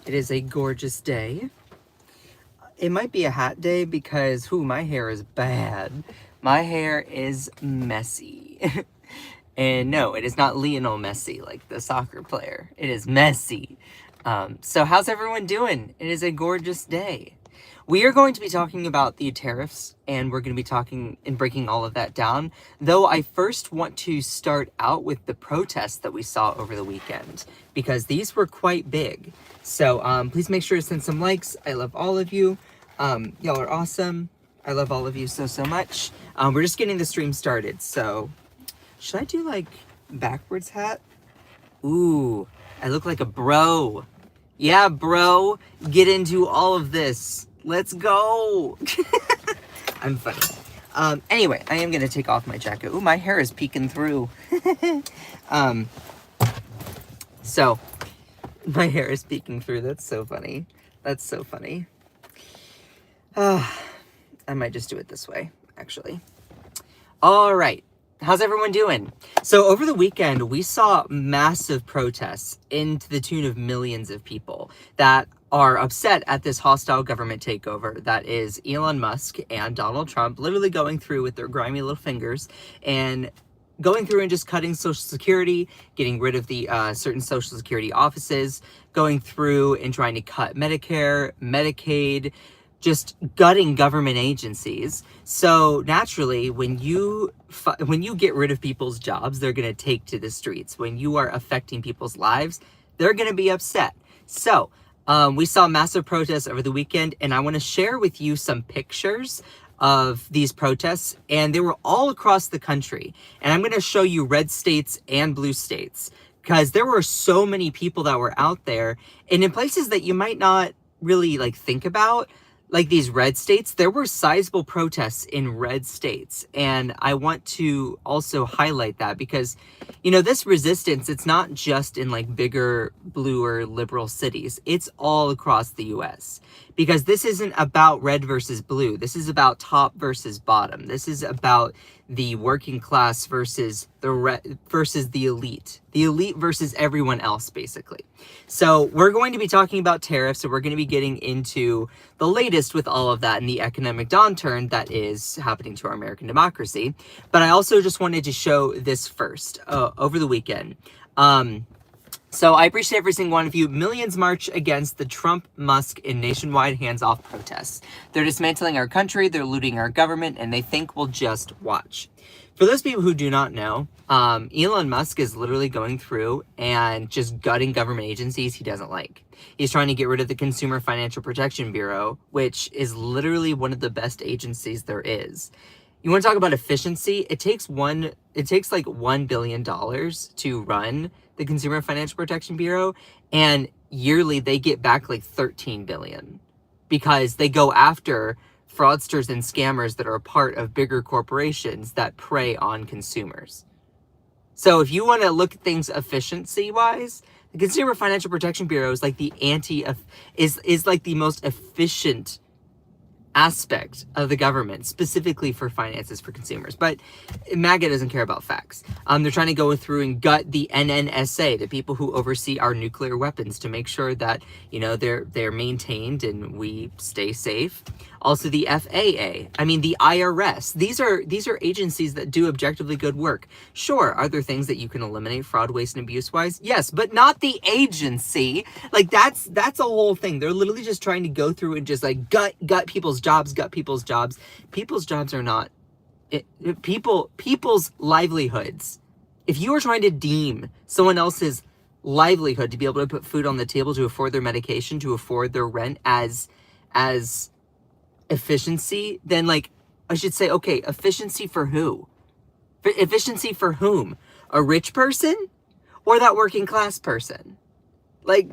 It is a gorgeous day. It might be a hat day because, my hair is bad. My hair is messy. And no, it is not Lionel Messi, like the soccer player. It is messy. So how's everyone doing? It is a gorgeous day. We are going to be talking about the tariffs, and we're going to be talking and breaking all of that down. Though I first want to start out with the protests that we saw over the weekend, because these were quite big. So please make sure to send some likes. I love all of you. Y'all are awesome. I love all of you so much. We're just getting the stream started, so should I do like backwards hat? Ooh, I look like a bro. Yeah, bro, get into all of this. Let's go. I'm funny. Anyway, I am going to take off my jacket. Ooh, my hair is peeking through. So, my hair is peeking through. That's so funny. That's so funny. I might just do it this way, actually. All right. How's everyone doing? So over the weekend, we saw massive protests into the tune of millions of people that are upset at this hostile government takeover that is Elon Musk and Donald Trump literally going through with their grimy little fingers and going through and just cutting Social Security, getting rid of the certain Social Security offices, going through and trying to cut Medicare, Medicaid, just gutting government agencies. So naturally, when you get rid of people's jobs, they're going to take to the streets. When you are affecting people's lives, they're going to be upset. So we saw massive protests over the weekend, and I want to share with you some pictures of these protests, and they were all across the country. And I'm going to show you red states and blue states, because there were so many people that were out there, and in places that you might not really think about. Like these red states, there were sizable protests in red states. And I want to also highlight that because, this resistance, it's not just in bigger, bluer, liberal cities. It's all across the US. Because this isn't about red versus blue. This is about top versus bottom. This is about the working class versus the elite. The elite versus everyone else, basically. So we're going to be talking about tariffs, and we're going to be getting into the latest with all of that and the economic downturn that is happening to our American democracy. But I also just wanted to show this first over the weekend. So I appreciate every single one of you. Millions march against the Trump-Musk and nationwide hands-off protests. They're dismantling our country, they're looting our government, and they think we'll just watch. For those people who do not know, Elon Musk is literally going through and just gutting government agencies he doesn't like. He's trying to get rid of the Consumer Financial Protection Bureau, which is literally one of the best agencies there is. You want to talk about efficiency? It takes like $1 billion to run the Consumer Financial Protection Bureau, and yearly they get back like $13 billion because they go after fraudsters and scammers that are a part of bigger corporations that prey on consumers. So if you want to look at things efficiency-wise, the Consumer Financial Protection Bureau is like the is like the most efficient aspect of the government, specifically for finances for consumers. But MAGA doesn't care about facts. They're trying to go through and gut the NNSA, the people who oversee our nuclear weapons, to make sure that they're maintained and we stay safe. Also the FAA, the IRS. These are agencies that do objectively good work. Sure, are there things that you can eliminate fraud, waste, and abuse wise? Yes, but not the agency. That's a whole thing. They're literally just trying to go through and just gut people's jobs. People's jobs are not people's livelihoods. If you are trying to deem someone else's livelihood to be able to put food on the table, to afford their medication, to afford their rent as efficiency, then I should say, okay, efficiency for who? Efficiency for whom? A rich person or that working class person?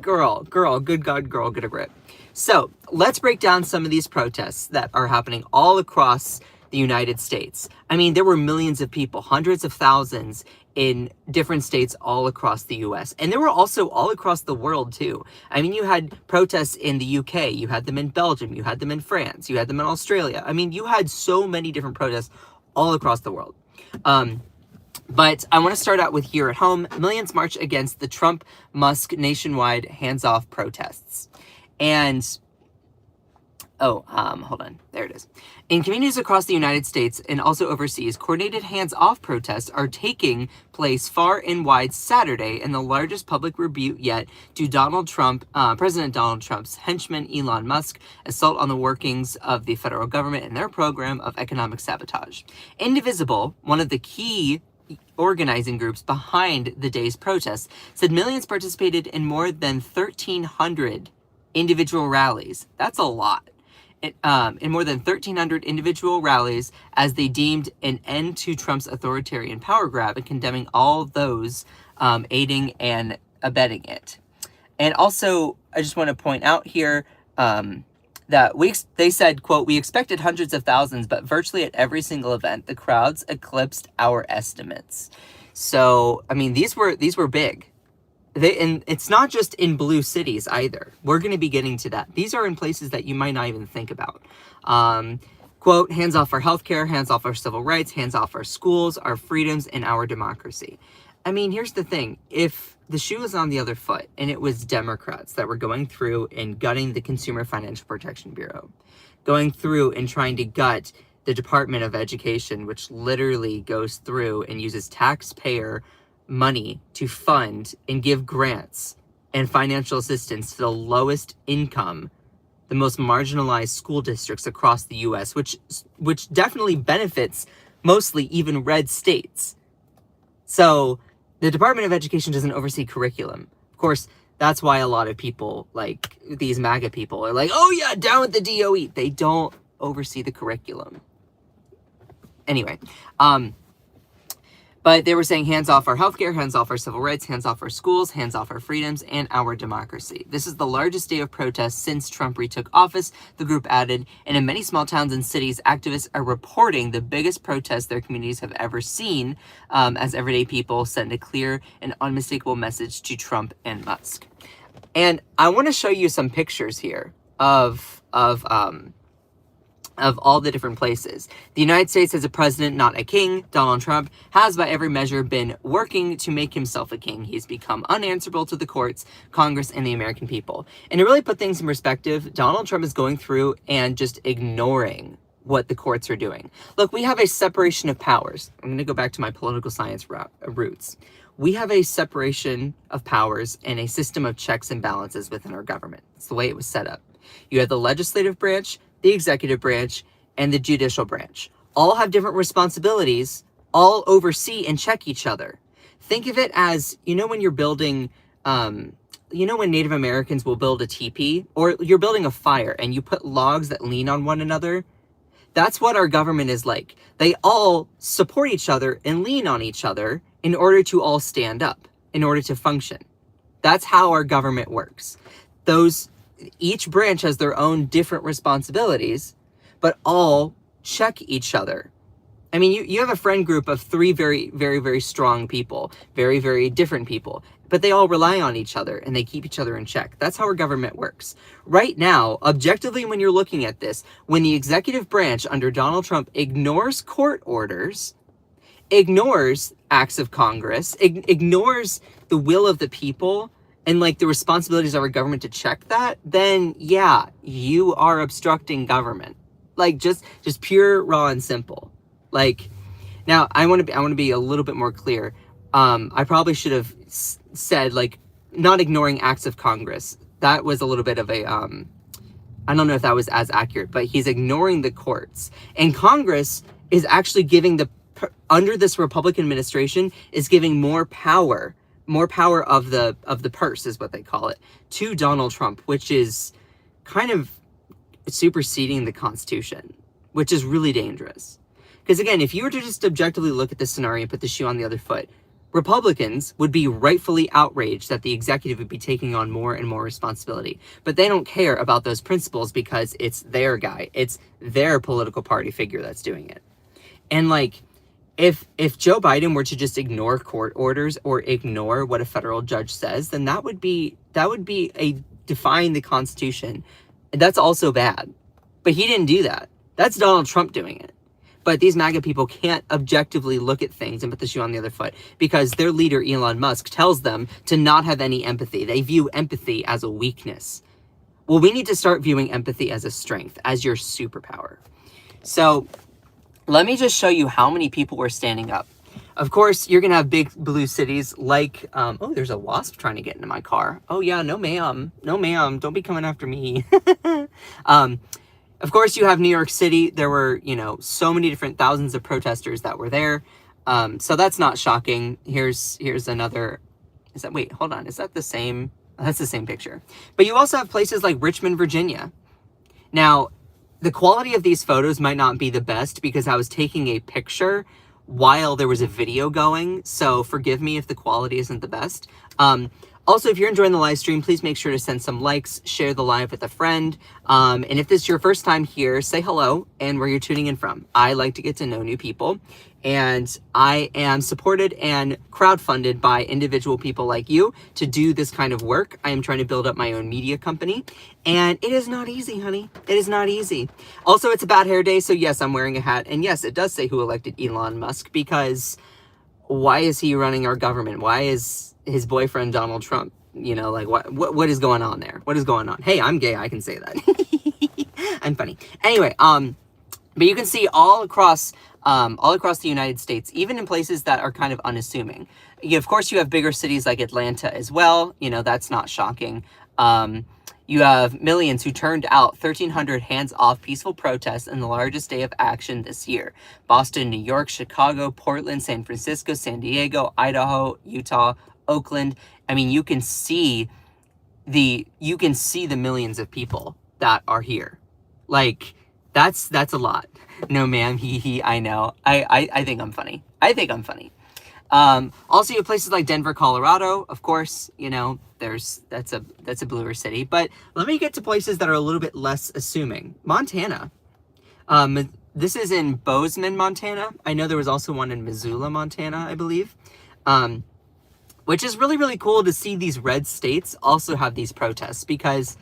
Girl, good God, girl, get a grip. So let's break down some of these protests that are happening all across the United States. There were millions of people, hundreds of thousands in different states all across the US. And there were also all across the world too. You had protests in the UK, you had them in Belgium, you had them in France, you had them in Australia. You had so many different protests all across the world. But I want to start out with here at home. Millions march against the Trump-Musk nationwide hands-off protests. And, hold on. There it is. In communities across the United States and also overseas, coordinated hands-off protests are taking place far and wide Saturday in the largest public rebuke yet to President Donald Trump's henchman Elon Musk assault on the workings of the federal government and their program of economic sabotage. Indivisible, one of the key organizing groups behind the day's protests, said millions participated in more than 1,300 individual rallies. That's a lot. In more than 1,300 individual rallies as they deemed an end to Trump's authoritarian power grab and condemning all those aiding and abetting it. And also, I just want to point out here that they said, quote, "We expected hundreds of thousands, but virtually at every single event, the crowds eclipsed our estimates." So, I mean, these were big. And it's not just in blue cities either. We're going to be getting to that. These are in places that you might not even think about. Quote, "Hands off our healthcare, hands off our civil rights, hands off our schools, our freedoms, and our democracy." I mean, here's the thing. If the shoe was on the other foot and it was Democrats that were going through and gutting the Consumer Financial Protection Bureau, going through and trying to gut the Department of Education, which literally goes through and uses taxpayer money to fund and give grants and financial assistance to the lowest income, the most marginalized school districts across the US, which definitely benefits mostly even red states. So the Department of Education doesn't oversee curriculum. Of course, that's why a lot of people, like these MAGA people, are like, "Oh yeah, down with the DOE." They don't oversee the curriculum. Anyway, but they were saying hands off our healthcare, hands off our civil rights, hands off our schools, hands off our freedoms, and our democracy. This is the largest day of protest since Trump retook office, the group added, and in many small towns and cities, activists are reporting the biggest protests their communities have ever seen, as everyday people send a clear and unmistakable message to Trump and Musk. And I want to show you some pictures here of all the different places. The United States has a president, not a king. Donald Trump has, by every measure, been working to make himself a king. He's become unanswerable to the courts, Congress, and the American people. And to really put things in perspective, Donald Trump is going through and just ignoring what the courts are doing. Look, we have a separation of powers. I'm going to go back to my political science roots. We have a separation of powers and a system of checks and balances within our government. It's the way it was set up. You have the legislative branch, the executive branch, and the judicial branch. All have different responsibilities, all oversee and check each other. Think of it as, when you're building, when Native Americans will build a teepee, or you're building a fire and you put logs that lean on one another. That's what our government is like. They all support each other and lean on each other in order to all stand up, in order to function. That's how our government works. Each branch has their own different responsibilities, but all check each other. I mean, you have a friend group of 3 very, very, very strong people, very, very different people, but they all rely on each other and they keep each other in check. That's how our government works. Right now, objectively, when you're looking at this, when the executive branch under Donald Trump ignores court orders, ignores acts of Congress, ignores the will of the people, and the responsibilities of our government to check that, then yeah, you are obstructing government. Just pure, raw, and simple. Now I want to be a little bit more clear. I probably should have said not ignoring acts of Congress. That was a little bit of a I don't know if that was as accurate, but he's ignoring the courts. And Congress is actually giving under this Republican administration is giving more power of the purse is what they call it, to Donald Trump, which is kind of superseding the Constitution, which is really dangerous. Because again, if you were to just objectively look at this scenario and put the shoe on the other foot, Republicans would be rightfully outraged that the executive would be taking on more and more responsibility. But they don't care about those principles because it's their guy. It's their political party figure that's doing it. And if Joe Biden were to just ignore court orders or ignore what a federal judge says, then that would be a defying the Constitution. And that's also bad. But he didn't do that. That's Donald Trump doing it. but these MAGA people can't objectively look at things and put the shoe on the other foot because their leader, Elon Musk, tells them to not have any empathy. They view empathy as a weakness. Well, we need to start viewing empathy as a strength, as your superpower. So let me just show you how many people were standing up. Of course, you're going to have big blue cities like, oh, there's a wasp trying to get into my car. Oh yeah, no ma'am. No ma'am. Don't be coming after me. Of course, you have New York City. There were, you know, so many different thousands of protesters that were there. So that's not shocking. Here's another, wait, hold on. Is that the same? That's the same picture. But you also have places like Richmond, Virginia. Now, the quality of these photos might not be the best because I was taking a picture while there was a video going, so forgive me if the quality isn't the best. Also, if you're enjoying the live stream, please make sure to send some likes, share the live with a friend, and if this is your first time here, say hello and where you're tuning in from. I like to get to know new people, and I am supported and crowdfunded by individual people like you to do this kind of work. I am trying to build up my own media company, and it is not easy, honey. It is not easy. Also, it's a bad hair day, so yes, I'm wearing a hat, and yes, it does say who elected Elon Musk, because why is he running our government? Why is his boyfriend Donald Trump, you know, like what is going on there? What is going on? Hey, I'm gay, I can say that. I'm funny. Anyway, but you can see all across the United States, even in places that are kind of unassuming. Of course, you have bigger cities like Atlanta as well. You know, that's not shocking. You have millions who turned out 1,300 hands-off peaceful protests in the largest day of action this year. Boston, New York, Chicago, Portland, San Francisco, San Diego, Idaho, Utah, Oakland. I mean, you can see the millions of people that are here. Like, that's a lot. No, ma'am, I know. I think I'm funny. I think I'm funny. Also, you have places like Denver, Colorado. Of course, you know, that's a bluer city. But let me get to places that are a little bit less assuming. Montana. This is in Bozeman, Montana. I know there was also one in Missoula, Montana, I believe. Which is really, really cool to see these red states also have these protests, because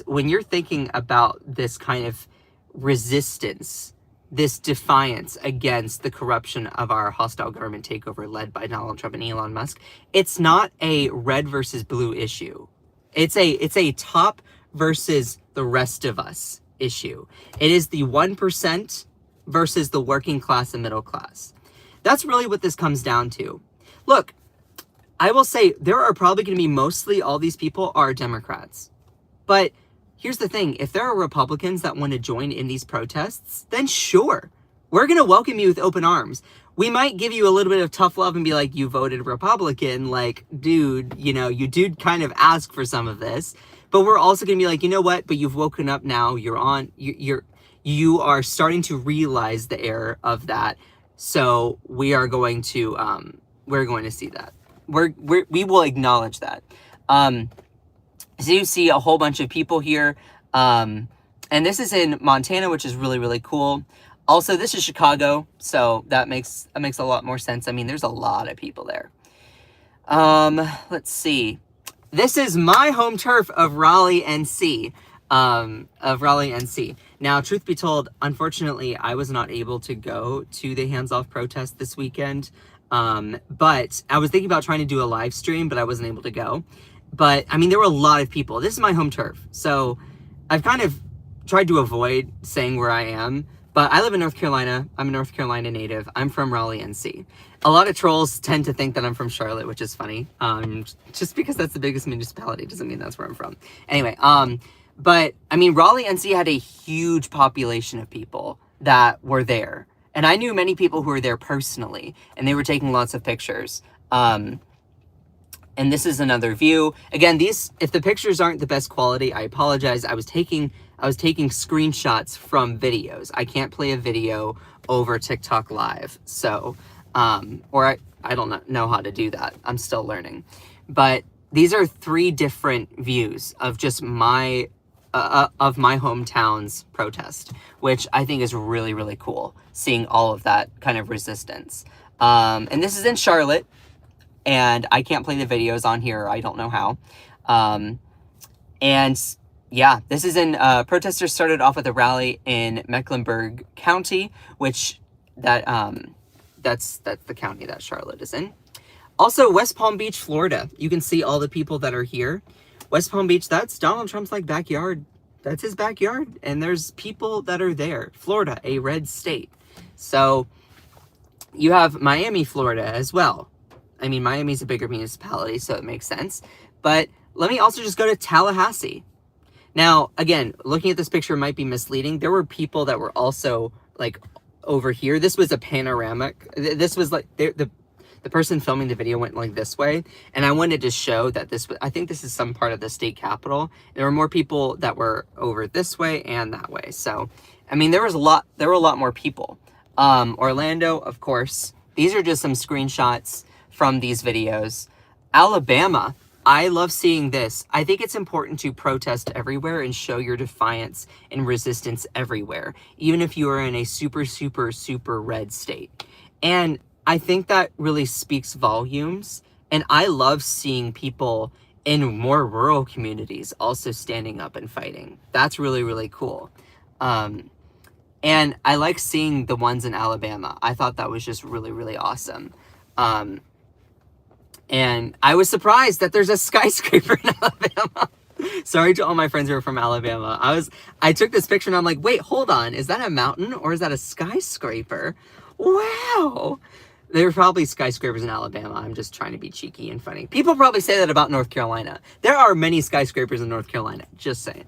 when you're thinking about this kind of resistance, this defiance against the corruption of our hostile government takeover led by Donald Trump and Elon Musk, it's not a red versus blue issue. It's a top versus the rest of us issue. It is the 1% versus the working class and middle class. That's really what this comes down to. Look, I will say there are probably going to be mostly all these people are Democrats. But here's the thing. If there are Republicans that want to join in these protests, then sure, we're going to welcome you with open arms. We might give you a little bit of tough love and be like, you voted Republican. Like, dude, you know, you did kind of ask for some of this. But we're also going to be like, you know what? But you've woken up now. You are starting to realize the error of that. So we are going to see that. We will acknowledge that. So you see a whole bunch of people here. And this is in Montana, which is really, really cool. Also, this is Chicago, so that makes a lot more sense. I mean, there's a lot of people there. Let's see. This is my home turf of Raleigh, NC. Now, truth be told, unfortunately, I was not able to go to the hands-off protest this weekend. But I was thinking about trying to do a live stream, but I wasn't able to go. But, I mean, there were a lot of people. This is my home turf. So I've kind of tried to avoid saying where I am. But I live in North Carolina. I'm a North Carolina native. I'm from Raleigh, NC. A lot of trolls tend to think that I'm from Charlotte, which is funny. Just because that's the biggest municipality doesn't mean that's where I'm from. Anyway, but, I mean, Raleigh, NC had a huge population of people that were there. And I knew many people who were there personally, and they were taking lots of pictures. And this is another view. Again, if the pictures aren't the best quality, I apologize. I was taking screenshots from videos. I can't play a video over TikTok Live. So, or I don't know how to do that. I'm still learning. But these are 3 different views of just my hometown's protest, which I think is really, really cool, seeing all of that kind of resistance. And this is in Charlotte, and I can't play the videos on here. I don't know how. And Yeah, this is in, protesters started off with a rally in Mecklenburg County, which that's the county that Charlotte is in. Also, West Palm Beach, Florida. You can see all the people that are here. West Palm Beach, that's Donald Trump's like backyard. That's his backyard. And there's people that are there. Florida, a red state. So you have Miami, Florida as well. I mean, Miami's a bigger municipality, so it makes sense. But let me also just go to Tallahassee. Now, again, looking at this picture might be misleading. There were people that were also like over here. This was a panoramic. This was like the person filming the video went like this way, and I wanted to show that I think this is some part of the state capitol. There were more people that were over this way and that way. So, I mean, there were a lot more people. Orlando, of course. These are just some screenshots from these videos. Alabama, I love seeing this. I think it's important to protest everywhere and show your defiance and resistance everywhere, even if you are in a super, super, super red state. And I think that really speaks volumes, and I love seeing people in more rural communities also standing up and fighting. That's really, really cool. And I like seeing the ones in Alabama. I thought that was just really, really awesome. And I was surprised that there's a skyscraper in Alabama. Sorry to all my friends who are from Alabama. I took this picture and I'm like, wait, hold on. Is that a mountain or is that a skyscraper? Wow. There are probably skyscrapers in Alabama. I'm just trying to be cheeky and funny. People probably say that about North Carolina. There are many skyscrapers in North Carolina. Just saying.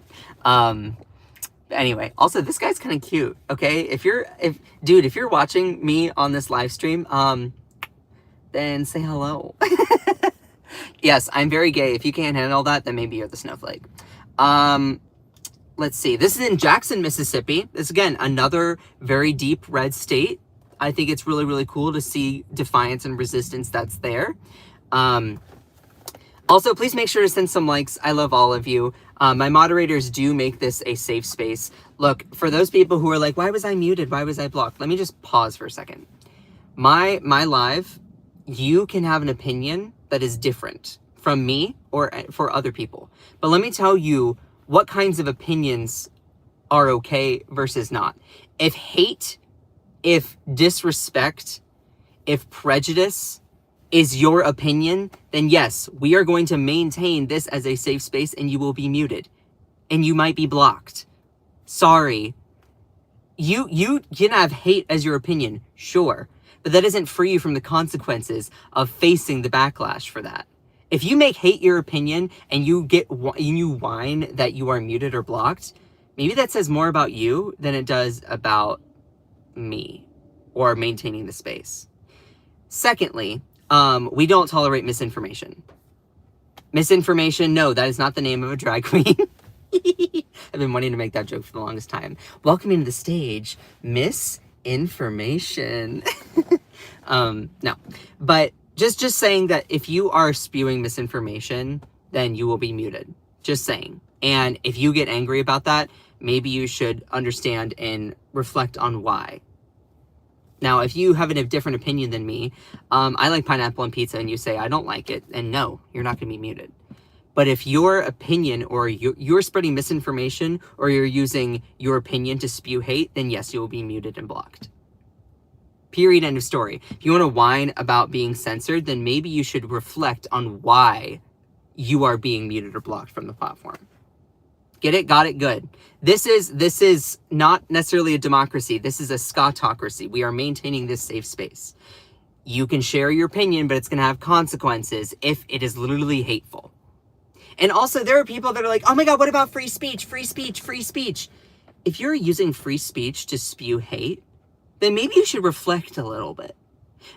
Anyway, also this guy's kind of cute. Okay, if you're watching me on this live stream, then say hello. Yes, I'm very gay. If you can't handle that, then maybe you're the snowflake. Let's see. This is in Jackson, Mississippi. This again another very deep red state. I think it's really, really cool to see defiance and resistance that's there. Also, please make sure to send some likes. I love all of you. My moderators do make this a safe space. Look, for those people who are like, why was I muted? Why was I blocked? Let me just pause for a second. My live, you can have an opinion that is different from me or for other people. But let me tell you what kinds of opinions are okay versus not. If hate, if disrespect, if prejudice is your opinion, then yes, we are going to maintain this as a safe space and you will be muted. And you might be blocked. Sorry. You can have hate as your opinion, sure. But that doesn't free you from the consequences of facing the backlash for that. If you make hate your opinion and you whine that you are muted or blocked, maybe that says more about you than it does about me or maintaining the space. Secondly, we don't tolerate misinformation. Misinformation, no, that is not the name of a drag queen. I've been wanting to make that joke for the longest time. Welcoming to the stage, misinformation. No, but just saying that if you are spewing misinformation, then you will be muted. Just saying. And if you get angry about that, maybe you should understand and reflect on why. Now, if you have a different opinion than me, I like pineapple on pizza and you say, I don't like it, and no, you're not going to be muted. But if your opinion or you're spreading misinformation or you're using your opinion to spew hate, then yes, you will be muted and blocked. Period, end of story. If you want to whine about being censored, then maybe you should reflect on why you are being muted or blocked from the platform. Get it? Got it? Good. This is not necessarily a democracy. This is a scotocracy. We are maintaining this safe space. You can share your opinion, but it's going to have consequences if it is literally hateful. And also, there are people that are like, oh my God, what about free speech? Free speech, free speech. If you're using free speech to spew hate, then maybe you should reflect a little bit.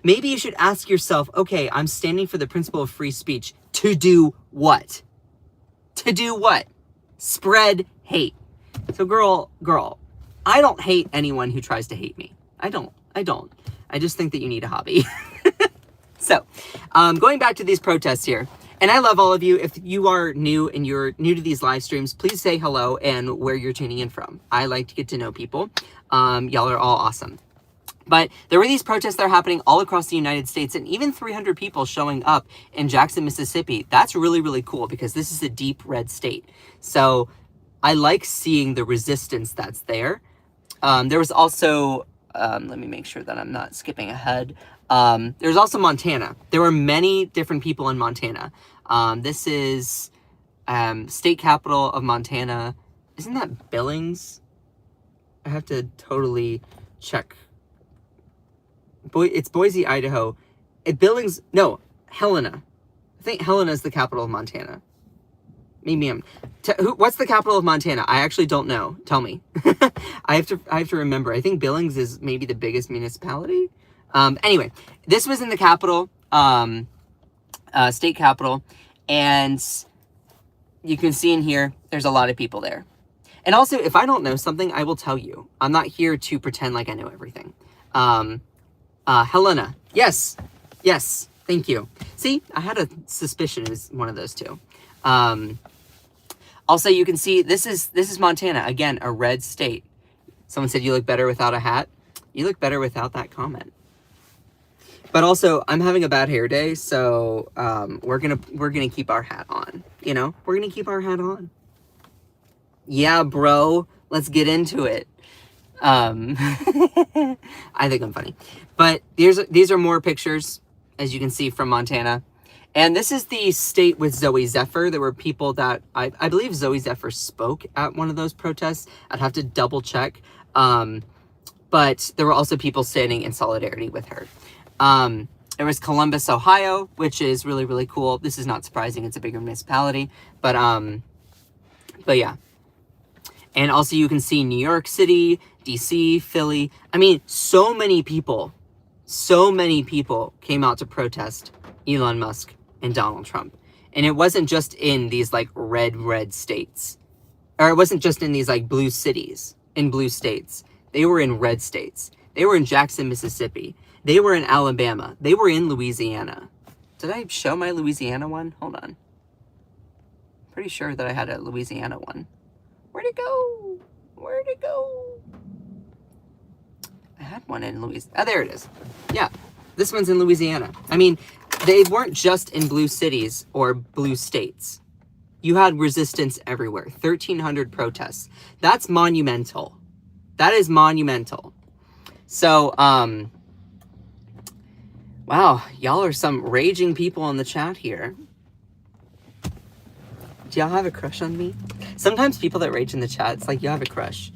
Maybe you should ask yourself, okay, I'm standing for the principle of free speech. To do what? To do what? Spread hate. So girl, I don't hate anyone who tries to hate me. I don't. I just think that you need a hobby. So, going back to these protests here, and I love all of you. If you are new and you're new to these live streams, please say hello and where you're tuning in from. I like to get to know people. Y'all are all awesome. But there were these protests that are happening all across the United States, and even 300 people showing up in Jackson, Mississippi. That's really, really cool because this is a deep red state. So I like seeing the resistance that's there. There was also, let me make sure that I'm not skipping ahead. There's also Montana. There were many different people in Montana. This is state capital of Montana. Isn't that Billings? I have to totally check. It's Boise, Idaho. Billings, no, Helena. I think Helena is the capital of Montana. Maybe what's the capital of Montana? I actually don't know. Tell me. I have to remember. I think Billings is maybe the biggest municipality. Anyway, this was in the capital, state capital, and you can see in here, there's a lot of people there. And also, if I don't know something, I will tell you. I'm not here to pretend like I know everything. Helena. Yes. Yes. Thank you. See, I had a suspicion it was one of those two. Also, you can see this is Montana. Again, a red state. Someone said you look better without a hat. You look better without that comment. But also, I'm having a bad hair day, so we're gonna keep our hat on. You know, we're gonna keep our hat on. Yeah, bro. Let's get into it. I think I'm funny. But these are more pictures, as you can see, from Montana. And this is the state with Zoe Zephyr. There were people that, I believe Zoe Zephyr spoke at one of those protests. I'd have to double check. But there were also people standing in solidarity with her. There was Columbus, Ohio, which is really, really cool. This is not surprising. It's a bigger municipality. But yeah. And also you can see New York City, DC, Philly. I mean, so many people came out to protest Elon Musk and Donald Trump. And it wasn't just in these like red states. Or it wasn't just in these like blue cities, in blue states. They were in red states. They were in Jackson, Mississippi. They were in Alabama. They were in Louisiana. Did I show my Louisiana one? Hold on. Pretty sure that I had a Louisiana one. Where'd it go? Where'd it go? I had one in Louisiana. Oh, there it is. Yeah, this one's in Louisiana. I mean, they weren't just in blue cities or blue states. You had resistance everywhere. 1,300 protests. That's monumental. That is monumental. So, wow, y'all are some raging people in the chat here. Do y'all have a crush on me? Sometimes people that rage in the chat, it's like, you have a crush.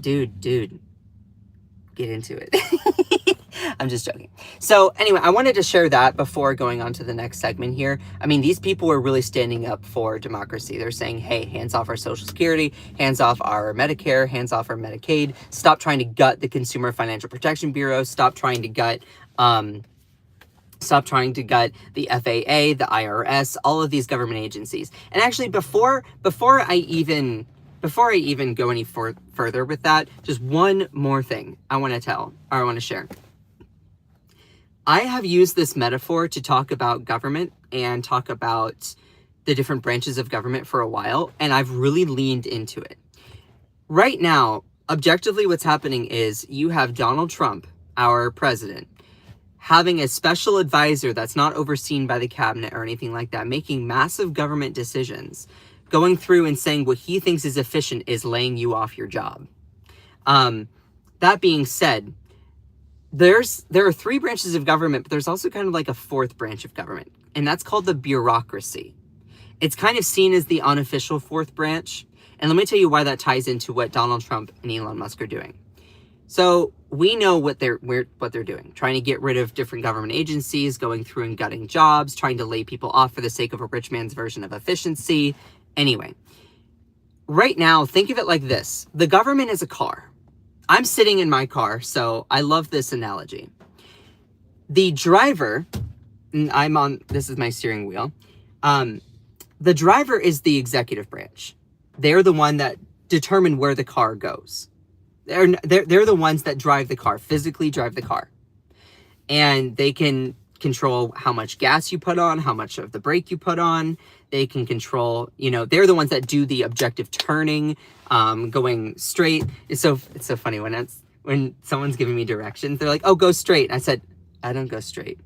Dude, get into it. I'm just joking. So anyway, I wanted to share that before going on to the next segment here. I mean, these people were really standing up for democracy. They're saying, hey, hands off our Social Security, hands off our Medicare, hands off our Medicaid. Stop trying to gut the Consumer Financial Protection Bureau. Stop trying to gut the FAA, the IRS, all of these government agencies. And actually, before I even go any further with that, just one more thing I want to share. I have used this metaphor to talk about government and talk about the different branches of government for a while, and I've really leaned into it. Right now, objectively, what's happening is you have Donald Trump, our president, having a special advisor that's not overseen by the cabinet or anything like that, making massive government decisions, going through and saying what he thinks is efficient is laying you off your job. That being said, there are three branches of government, but there's also kind of like a fourth branch of government, and that's called the bureaucracy. It's kind of seen as the unofficial fourth branch, and let me tell you why that ties into what Donald Trump and Elon Musk are doing. So we know what they're doing, trying to get rid of different government agencies, going through and gutting jobs, trying to lay people off for the sake of a rich man's version of efficiency. Anyway, right now, think of it like this. The government is a car. I'm sitting in my car, so I love this analogy. The driver, this is my steering wheel. The driver is the executive branch. They're the one that determine where the car goes. They're the ones that drive the car, physically drive the car. And they can control how much gas you put on, how much of the brake you put on. They can control, they're the ones that do the objective turning, going straight. It's so funny when someone's giving me directions, they're like, oh, go straight. I said, I don't go straight.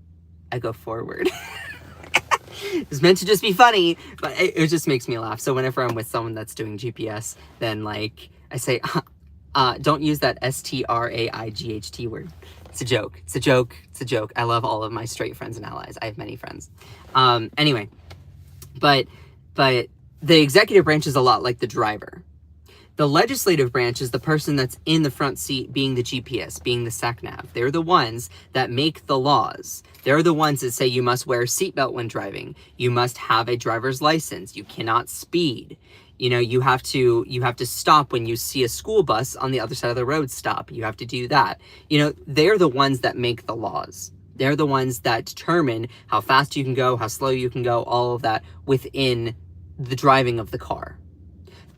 I go forward. It's meant to just be funny, but it just makes me laugh. So whenever I'm with someone that's doing GPS, then like I say, don't use that STRAIGHT word. It's a joke. It's a joke. It's a joke. I love all of my straight friends and allies. I have many friends. Anyway, but the executive branch is a lot like the driver. The legislative branch is the person that's in the front seat, being the GPS, being the sat-nav. They're the ones that make the laws. They're the ones that say you must wear a seatbelt when driving. You must have a driver's license. You cannot speed. You know, you have to stop when you see a school bus on the other side of the road. Stop. You have to do that. You know, they're the ones that make the laws. They're the ones that determine how fast you can go, how slow you can go, all of that within the driving of the car.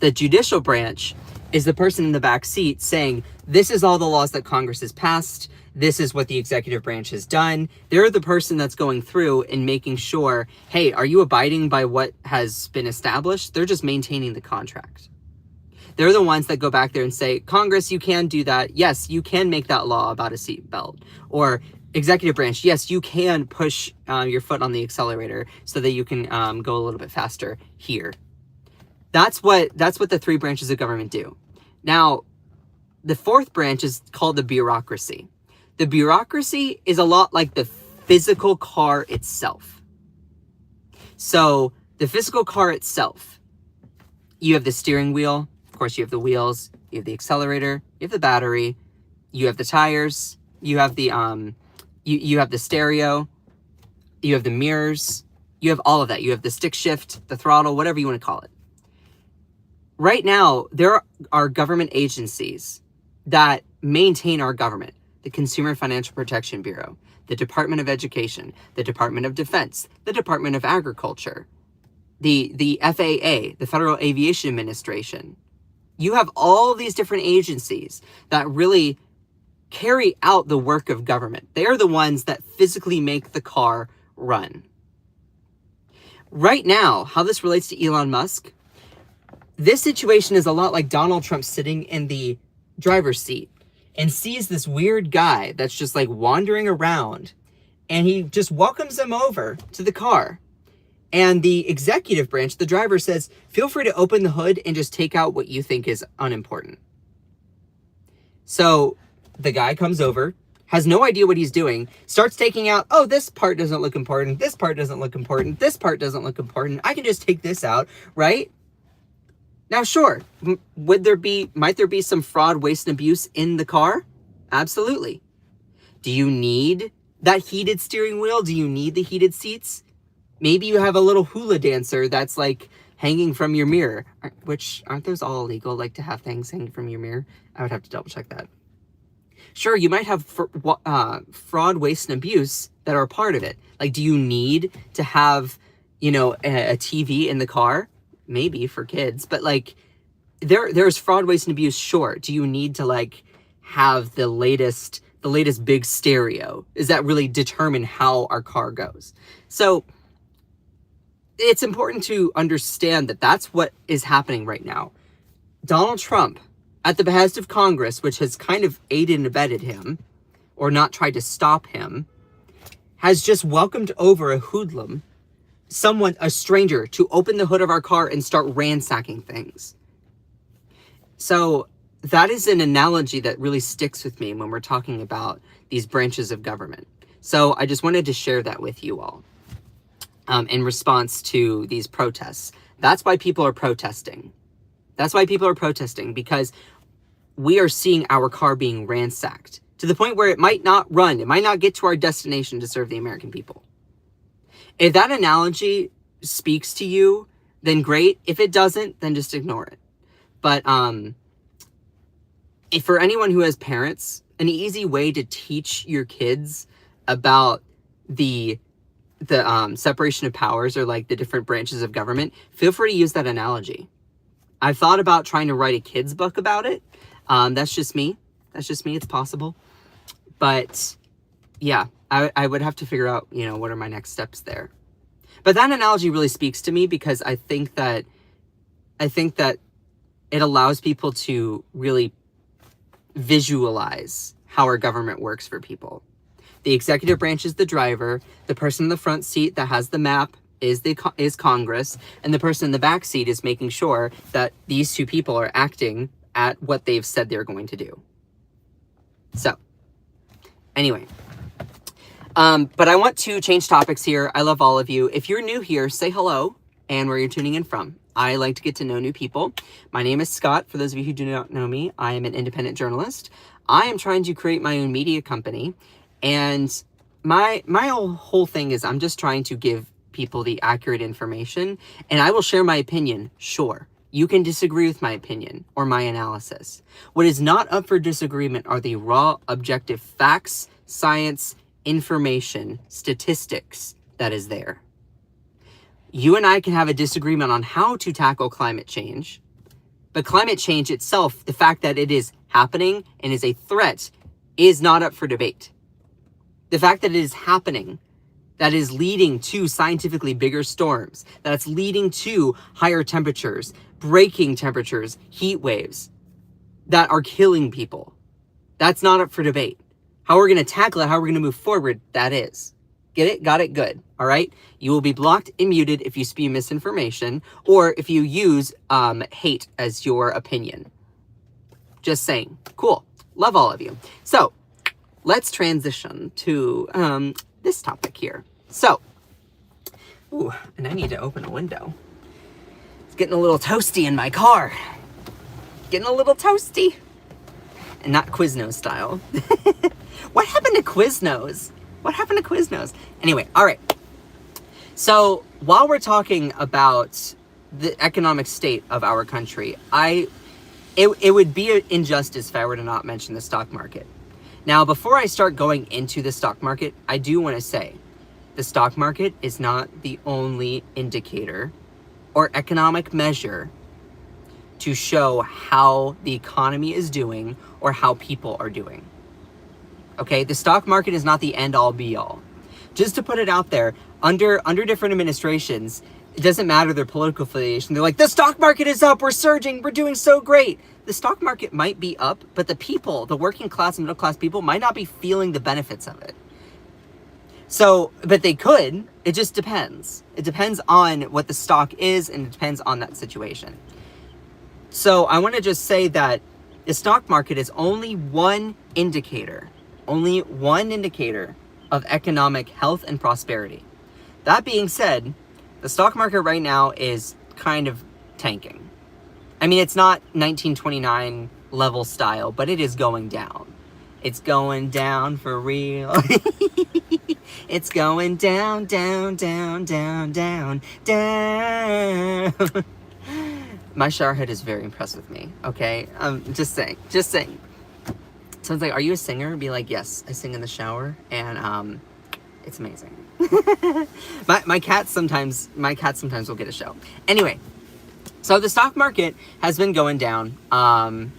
The judicial branch is the person in the back seat saying, this is all the laws that Congress has passed. This is what the executive branch has done. They're the person that's going through and making sure, hey, are you abiding by what has been established? They're just maintaining the contract. They're the ones that go back there and say, Congress, you can do that. Yes, you can make that law about a seatbelt. Or executive branch, yes, you can push your foot on the accelerator so that you can go a little bit faster here. That's what the three branches of government do. Now, the fourth branch is called the bureaucracy. The bureaucracy is a lot like the physical car itself. So the physical car itself, you have the steering wheel. Of course, you have the wheels, you have the accelerator, you have the battery, you have the tires, you have the you have the stereo, you have the mirrors, you have all of that. You have the stick shift, the throttle, whatever you want to call it. Right now, there are government agencies that maintain our government. The Consumer Financial Protection Bureau, the Department of Education, the Department of Defense, the Department of Agriculture, the FAA, the Federal Aviation Administration. You have all these different agencies that really carry out the work of government. They are the ones that physically make the car run. Right now, how this relates to Elon Musk, this situation is a lot like Donald Trump sitting in the driver's seat and sees this weird guy that's just like wandering around, and he just welcomes him over to the car. And the executive branch, the driver, says, feel free to open the hood and just take out what you think is unimportant. So the guy comes over, has no idea what he's doing, starts taking out, oh, this part doesn't look important, this part doesn't look important, this part doesn't look important, I can just take this out, right? Now, sure, might there be some fraud, waste, and abuse in the car? Absolutely. Do you need that heated steering wheel? Do you need the heated seats? Maybe you have a little hula dancer that's like hanging from your mirror, which aren't those all illegal, like to have things hanging from your mirror? I would have to double check that. Sure, you might have fraud, waste, and abuse that are part of it. Like, do you need to have, you know, a TV in the car? Maybe for kids, but like there's fraud, waste, and abuse. Sure. Do you need to like have the latest big stereo? Does that really determine how our car goes? So it's important to understand that that's what is happening right now. Donald Trump, at the behest of Congress, which has kind of aided and abetted him, or not tried to stop him, has just welcomed over a hoodlum, a stranger, to open the hood of our car and start ransacking things. So that is an analogy that really sticks with me when we're talking about these branches of government. So I just wanted to share that with you all in response to these protests. That's why people are protesting. That's why people are protesting, because we are seeing our car being ransacked to the point where it might not run. It might not get to our destination to serve the American people. If that analogy speaks to you, then great. If it doesn't, then just ignore it. But if for anyone who has parents, an easy way to teach your kids about the separation of powers, or like the different branches of government, feel free to use that analogy. I've thought about trying to write a kid's book about it. That's just me. It's possible. But yeah, I would have to figure out, you know, what are my next steps there. But that analogy really speaks to me, because I think that it allows people to really visualize how our government works for people. The executive branch is the driver. The person in the front seat that has the map is Congress, and the person in the back seat is making sure that these two people are acting at what they've said they're going to do. So, anyway. But I want to change topics here. I love all of you. If you're new here, say hello and where you're tuning in from. I like to get to know new people. My name is Scott. For those of you who do not know me, I am an independent journalist. I am trying to create my own media company. And my whole thing is I'm just trying to give people the accurate information. And I will share my opinion, sure. You can disagree with my opinion or my analysis. What is not up for disagreement are the raw, objective facts, science, information, statistics that is there. You and I can have a disagreement on how to tackle climate change, but climate change itself, the fact that it is happening and is a threat, is not up for debate. The fact that it is happening, that is leading to scientifically bigger storms, that's leading to higher temperatures, breaking temperatures, heat waves that are killing people, that's not up for debate. How we're going to tackle it, how we're going to move forward, that is. Get it? Got it? Good. All right? You will be blocked and muted if you spew misinformation or if you use hate as your opinion. Just saying. Cool. Love all of you. So, let's transition to this topic here. So, ooh, and I need to open a window. It's getting a little toasty in my car. Getting a little toasty. And not Quiznos style. What happened to Quiznos? What happened to Quiznos? Anyway, all right. So while we're talking about the economic state of our country, it would be an injustice if I were to not mention the stock market. Now, before I start going into the stock market, I do want to say the stock market is not the only indicator or economic measure to show how the economy is doing or how people are doing. Okay, the stock market is not the end all be all. Just to put it out there, under different administrations, it doesn't matter their political affiliation. They're like, the stock market is up, we're surging, we're doing so great. The stock market might be up, but the people, the working class and middle class people might not be feeling the benefits of it. So, but they could, it just depends. It depends on what the stock is and it depends on that situation. So I want to just say that the stock market is only one indicator of economic health and prosperity. That being said, the stock market right now is kind of tanking. I mean, it's not 1929 level style, but it is going down. It's going down for real. It's going down, down, down, down, down, down. My shower head is very impressed with me, okay? Just saying. Someone's like, are you a singer? Be like, yes, I sing in the shower, and it's amazing. my cat sometimes will get a show. Anyway, so the stock market has been going down, down,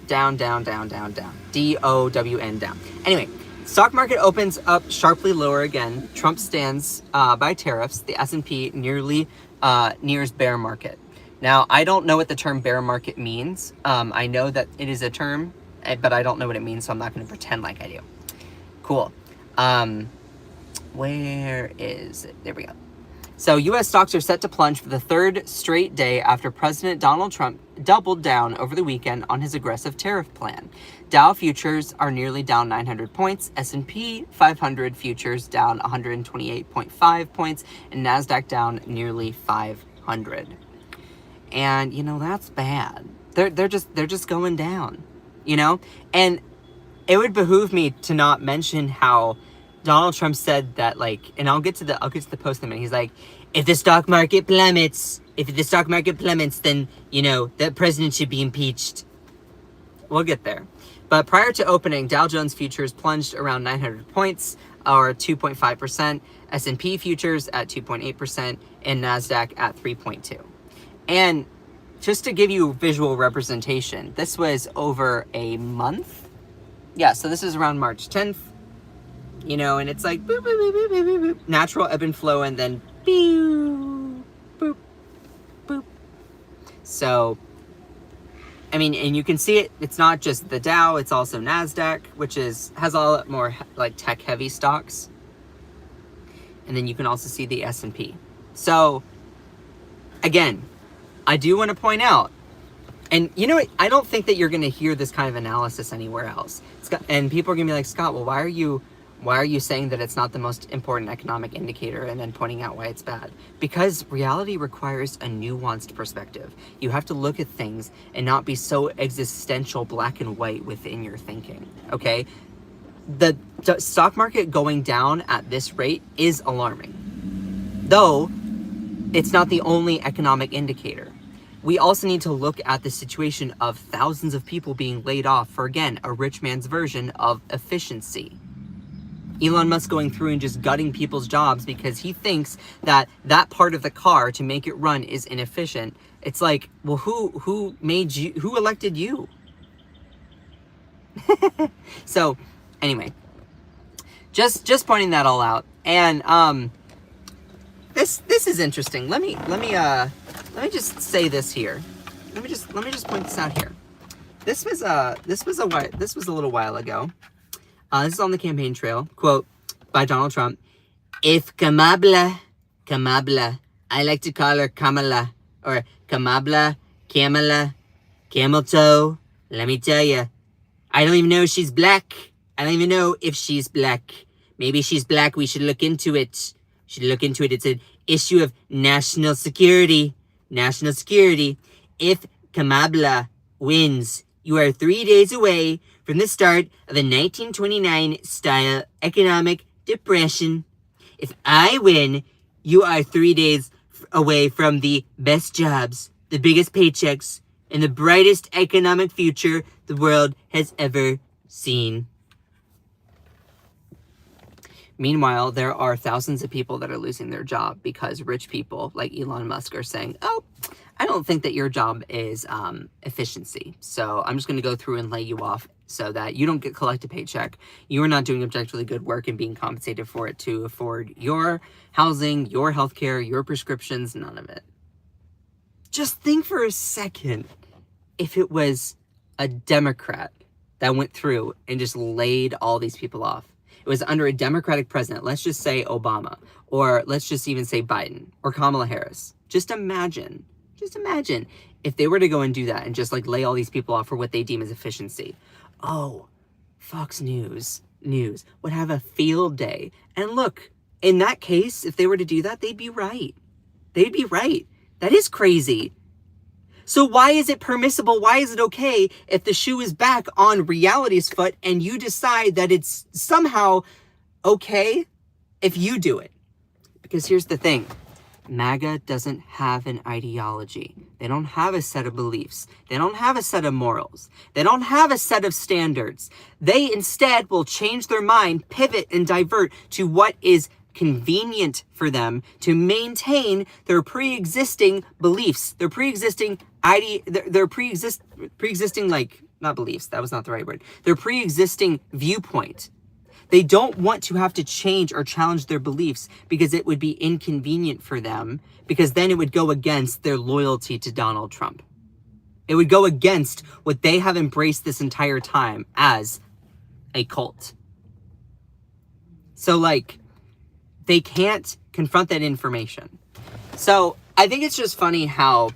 down, down, down, down, D-O-W-N, down. Anyway, stock market opens up sharply lower again. Trump stands by tariffs. The S&P nears bear market. Now, I don't know what the term bear market means. I know that it is a term, but I don't know what it means, so I'm not going to pretend like I do. Cool. Where is it? There we go. So, U.S. stocks are set to plunge for the third straight day after President Donald Trump doubled down over the weekend on his aggressive tariff plan. Dow futures are nearly down 900 points, S&P 500 futures down 128.5 points, and NASDAQ down nearly 500. And, you know, that's bad. They're just going down, you know? And it would behoove me to not mention how Donald Trump said that, like, and I'll get to the post in a minute. He's like, if the stock market plummets, then, you know, that president should be impeached. We'll get there. But prior to opening, Dow Jones futures plunged around 900 points, or 2.5%, S&P futures at 2.8%, and NASDAQ at 3.2%. And just to give you visual representation, this was over a month. Yeah, so this is around March 10th. You know, and it's like boop, boop, boop, boop, boop, boop, natural ebb and flow, and then boop, boop, boop. So, I mean, and you can see it. It's not just the Dow; it's also NASDAQ, which has a lot more like tech-heavy stocks. And then you can also see the S&P. So, again, I do want to point out, and you know what, I don't think that you're going to hear this kind of analysis anywhere else. And people are going to be like, Scott, well, why are you saying that it's not the most important economic indicator and then pointing out why it's bad? Because reality requires a nuanced perspective. You have to look at things and not be so existential black and white within your thinking, okay? The stock market going down at this rate is alarming, though it's not the only economic indicator. We also need to look at the situation of thousands of people being laid off for, again, a rich man's version of efficiency. Elon Musk going through and just gutting people's jobs because he thinks that that part of the car to make it run is inefficient. It's like, well, who elected you? So, anyway, just pointing that all out. And this is interesting. Let me just say this here. Let me just point this out here. This was a little while ago. This is on the campaign trail. Quote by Donald Trump: "If Kamala, I like to call her Kamala, or Kamala, camel toe. Let me tell you, I don't even know if she's black. I don't even know if she's black. Maybe she's black. We should look into it. It's an issue of national security. If Kamala wins, you are 3 days away from the start of the 1929-style economic depression. If I win, you are 3 days away from the best jobs, the biggest paychecks, and the brightest economic future the world has ever seen." Meanwhile, there are thousands of people that are losing their job because rich people like Elon Musk are saying, oh, I don't think that your job is efficiency. So I'm just going to go through and lay you off so that you don't collect a paycheck. You are not doing objectively good work and being compensated for it to afford your housing, your healthcare, your prescriptions, none of it. Just think for a second if it was a Democrat that went through and just laid all these people off. It was under a Democratic president, let's just say Obama, or let's just even say Biden, or Kamala Harris. Just imagine if they were to go and do that and just like lay all these people off for what they deem as efficiency. Oh, Fox News would have a field day. And look, in that case, if they were to do that, they'd be right. That is crazy. So why is it permissible? Why is it okay if the shoe is back on reality's foot and you decide that it's somehow okay if you do it? Because here's the thing. MAGA doesn't have an ideology. They don't have a set of beliefs. They don't have a set of morals. They don't have a set of standards. They instead will change their mind, pivot, and divert to what is convenient for them to maintain their pre-existing beliefs, their pre-existing like, not beliefs, that was not the right word, their pre-existing viewpoint. They don't want to have to change or challenge their beliefs because it would be inconvenient for them, because then it would go against their loyalty to Donald Trump. It would go against what they have embraced this entire time as a cult. So, like, they can't confront that information. So I think it's just funny how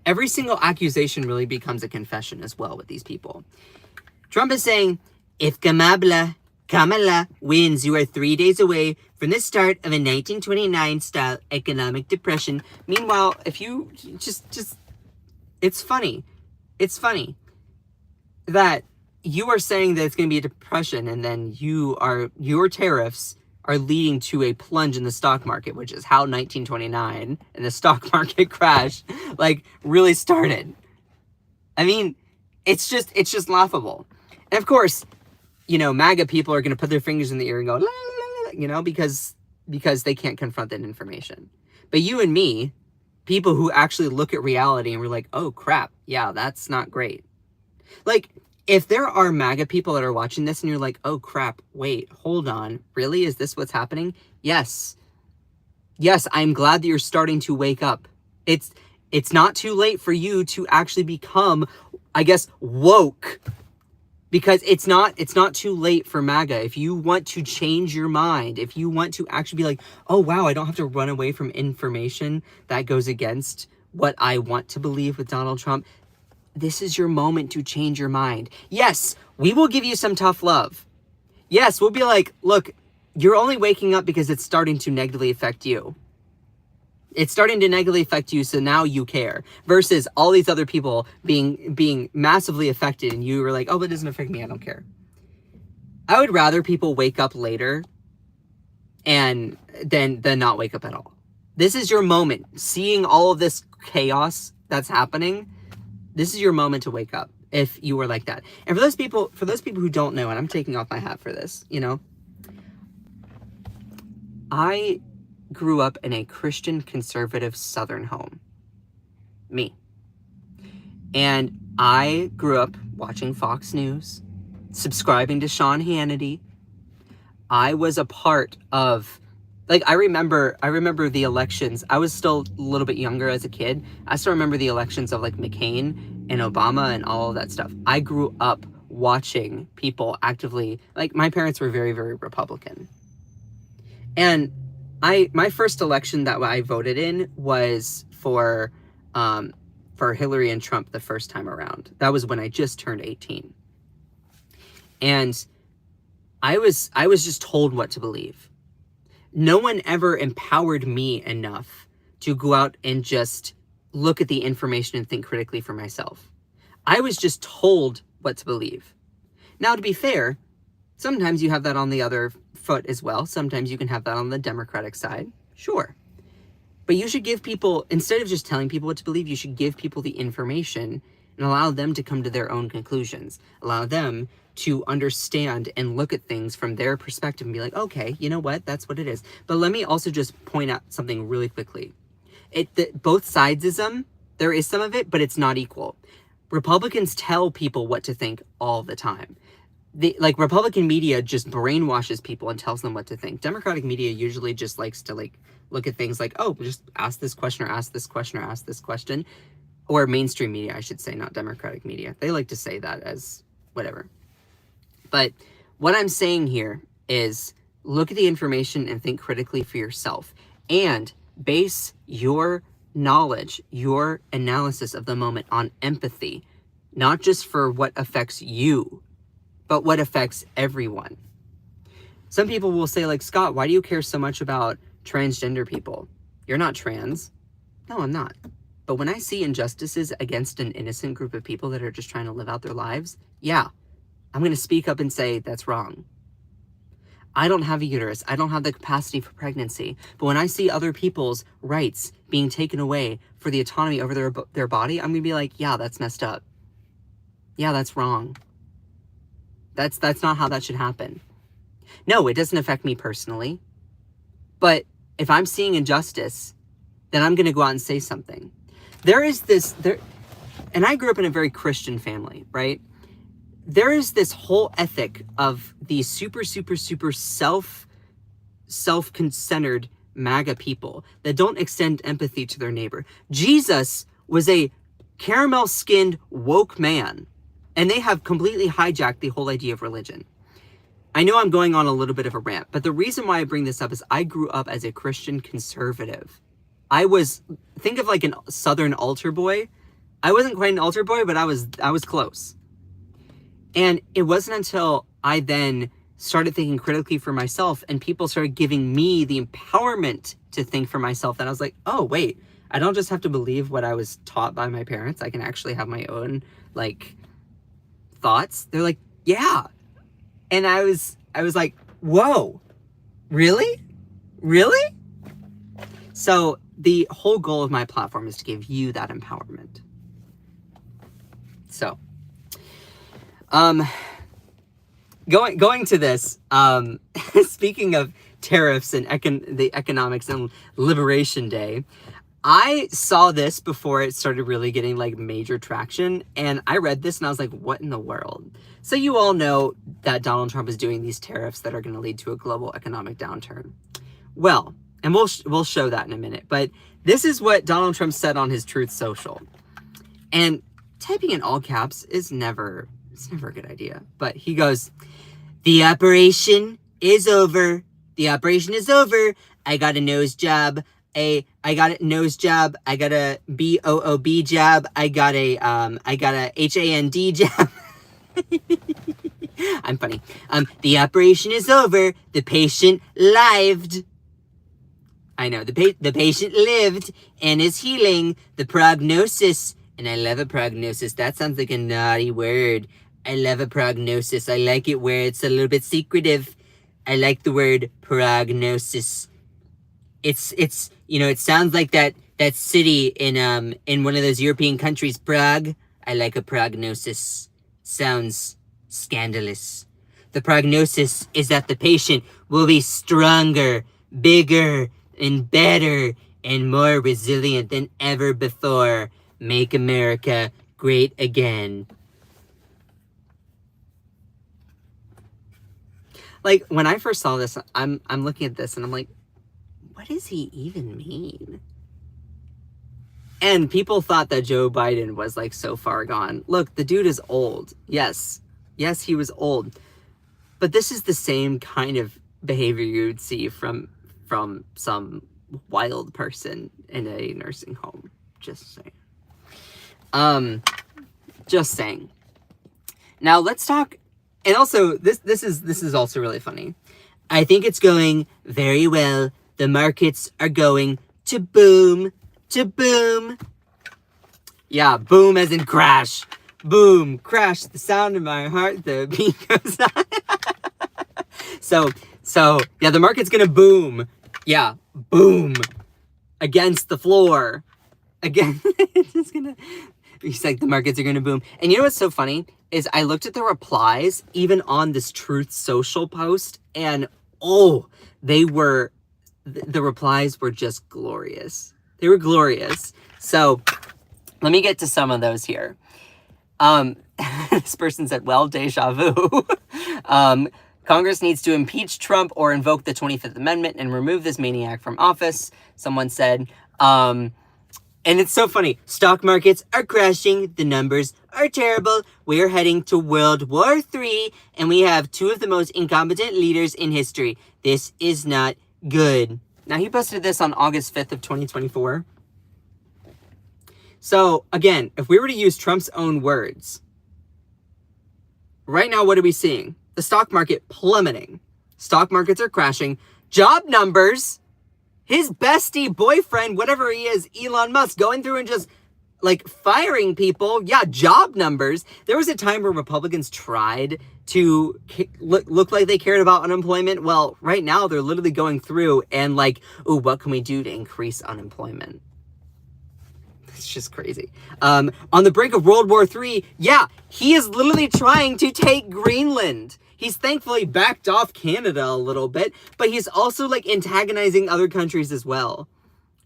every single accusation really becomes a confession as well with these people. Trump is saying, if Kamala wins, you are 3 days away from the start of a 1929-style economic depression. Meanwhile, if you just, it's funny that you are saying that it's going to be a depression, and then your tariffs are leading to a plunge in the stock market, which is how 1929 and the stock market crash like really started. I mean, it's just laughable. And of course, you know, MAGA people are going to put their fingers in the ear and go, la, la, la, you know, because they can't confront that information. But you and me, people who actually look at reality and we're like, oh crap, yeah, that's not great. Like, if there are MAGA people that are watching this and you're like, oh crap, wait, hold on, really? Is this what's happening? Yes, I'm glad that you're starting to wake up. It's not too late for you to actually become, I guess, woke. Because it's not too late for MAGA. If you want to change your mind, if you want to actually be like, oh wow, I don't have to run away from information that goes against what I want to believe with Donald Trump, this is your moment to change your mind. Yes, we will give you some tough love. Yes, we'll be like, look, you're only waking up because it's starting to negatively affect you. It's starting to negatively affect you, so now you care. Versus all these other people being massively affected, and you were like, oh, but it doesn't affect me, I don't care. I would rather people wake up later and than not wake up at all. This is your moment. Seeing all of this chaos that's happening, this is your moment to wake up if you were like that. And for those people who don't know, and I'm taking off my hat for this, you know, I grew up in a Christian conservative Southern home. Me. And I grew up watching Fox News, subscribing to Sean Hannity. I was a part of, like, I remember the elections. I was still a little bit younger as a kid. I still remember the elections of like McCain and Obama and all of that stuff. I grew up watching people actively, like, my parents were very, very Republican. And my first election that I voted in was for Hillary and Trump the first time around. That was when I just turned 18. And I was just told what to believe. No one ever empowered me enough to go out and just look at the information and think critically for myself. I was just told what to believe. Now, to be fair, sometimes you have that on the other foot as well. Sometimes you can have that on the Democratic side. Sure. But you should give people, instead of just telling people what to believe, you should give people the information and allow them to come to their own conclusions. Allow them to understand and look at things from their perspective and be like, okay, you know what? That's what it is. But let me also just point out something really quickly. Both sidesism, there is some of it, but it's not equal. Republicans tell people what to think all the time. Republican media just brainwashes people and tells them what to think. Democratic media usually just likes to look at things like, oh, just ask this question or ask this question or ask this question. Or mainstream media, I should say, not Democratic media. They like to say that as whatever. But what I'm saying here is look at the information and think critically for yourself. And base your knowledge, your analysis of the moment on empathy. Not just for what affects you, but what affects everyone. Some people will say, like, Scott, why do you care so much about transgender people? You're not trans. No, I'm not. But when I see injustices against an innocent group of people that are just trying to live out their lives, yeah, I'm going to speak up and say that's wrong. I don't have a uterus. I don't have the capacity for pregnancy. But when I see other people's rights being taken away for the autonomy over their body, I'm going to be like, yeah, that's messed up. Yeah, that's wrong. That's not how that should happen. No, it doesn't affect me personally. But if I'm seeing injustice, then I'm going to go out and say something. And I grew up in a very Christian family, right? There is this whole ethic of these super, super, super self-centered MAGA people that don't extend empathy to their neighbor. Jesus was a caramel-skinned woke man, and they have completely hijacked the whole idea of religion. I know I'm going on a little bit of a rant, but the reason why I bring this up is I grew up as a Christian conservative. Think of like a Southern altar boy. I wasn't quite an altar boy, but I was close. And it wasn't until I then started thinking critically for myself and people started giving me the empowerment to think for myself that I was like, oh, wait, I don't just have to believe what I was taught by my parents. I can actually have my own, thoughts. They're like, yeah. And I was like, whoa, really? Really? So the whole goal of my platform is to give you that empowerment. So, going to this, speaking of tariffs and the economics and Liberation Day, I saw this before it started really getting major traction, and I read this and I was like, what in the world? So you all know that Donald Trump is doing these tariffs that are going to lead to a global economic downturn. Well, and we'll show that in a minute, but this is what Donald Trump said on his Truth Social. And typing in all caps is never It's never a good idea. But he goes, the operation is over. The operation is over. I got a nose job. I got a nose job. I got a BOOB job. I got a HAND job. I'm funny. The operation is over. The patient lived. I know. The patient lived and is healing. The prognosis. And I love a prognosis. That sounds like a naughty word. I love a prognosis. I like it where it's a little bit secretive. I like the word prognosis. It's you know, it sounds like that city in one of those European countries, Prague. I like a prognosis. Sounds scandalous. The prognosis is that the patient will be stronger, bigger, and better, and more resilient than ever before. Make America great again. Like, when I first saw this, I'm looking at this and I'm like, what does he even mean? And people thought that Joe Biden was like so far gone. Look, the dude is old. Yes, he was old. But this is the same kind of behavior you would see from some wild person in a nursing home. Just saying. Just saying. Now let's talk. And also, this is also really funny. I think it's going very well. The markets are going to boom. To boom. Yeah, boom as in crash. Boom, crash, the sound of my heart, the beat goes on. So, yeah, the market's gonna boom. Yeah, boom. Against the floor. Again, it's gonna... He's like, the markets are gonna boom. And you know what's so funny? Is I looked at the replies, even on this Truth Social post, and, oh, the replies were just glorious. They were glorious. So, let me get to some of those here. This person said, well, deja vu. Congress needs to impeach Trump or invoke the 25th Amendment and remove this maniac from office. Someone said, and it's so funny. Stock markets are crashing. The numbers are terrible. We're heading to World War III, and we have two of the most incompetent leaders in history. This is not good. Now, he posted this on August 5th of 2024. So, again, if we were to use Trump's own words, right now, what are we seeing? The stock market plummeting. Stock markets are crashing. Job numbers, his bestie boyfriend, whatever he is, Elon Musk, going through and just, like, firing people. Yeah, job numbers. There was a time where Republicans tried to look like they cared about unemployment. Well, right now, they're literally going through and like, ooh, what can we do to increase unemployment? It's just crazy. On the brink of World War III, yeah, he is literally trying to take Greenland. He's thankfully backed off Canada a little bit, but he's also like antagonizing other countries as well.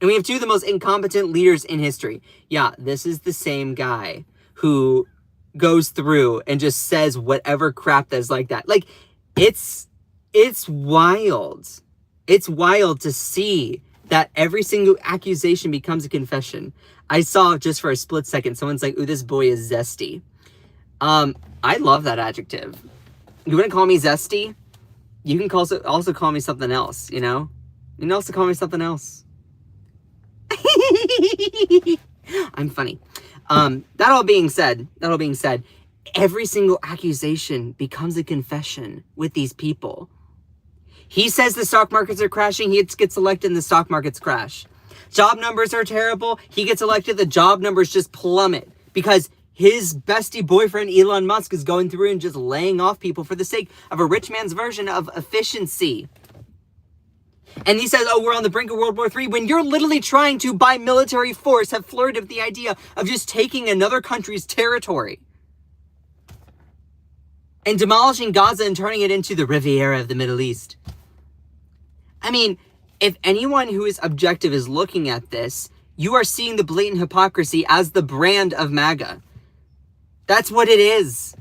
And we have two of the most incompetent leaders in history. Yeah, this is the same guy who goes through and just says whatever crap that's like that. Like, it's wild. It's wild to see that every single accusation becomes a confession. I saw just for a split second, someone's like, ooh, this boy is zesty. I love that adjective. You want to call me zesty? You can also call me something else, you know? You can also call me something else. I'm funny. That all being said, every single accusation becomes a confession with these people. He says the stock markets are crashing. He gets elected and the stock markets crash. Job numbers are terrible. He gets elected. The job numbers just plummet because his bestie boyfriend, Elon Musk, is going through and just laying off people for the sake of a rich man's version of efficiency. And he says, oh, we're on the brink of World War III, when you're literally trying to, by military force, have flirted with the idea of just taking another country's territory and demolishing Gaza and turning it into the Riviera of the Middle East. I mean, if anyone who is objective is looking at this, you are seeing the blatant hypocrisy as the brand of MAGA. That's what it is.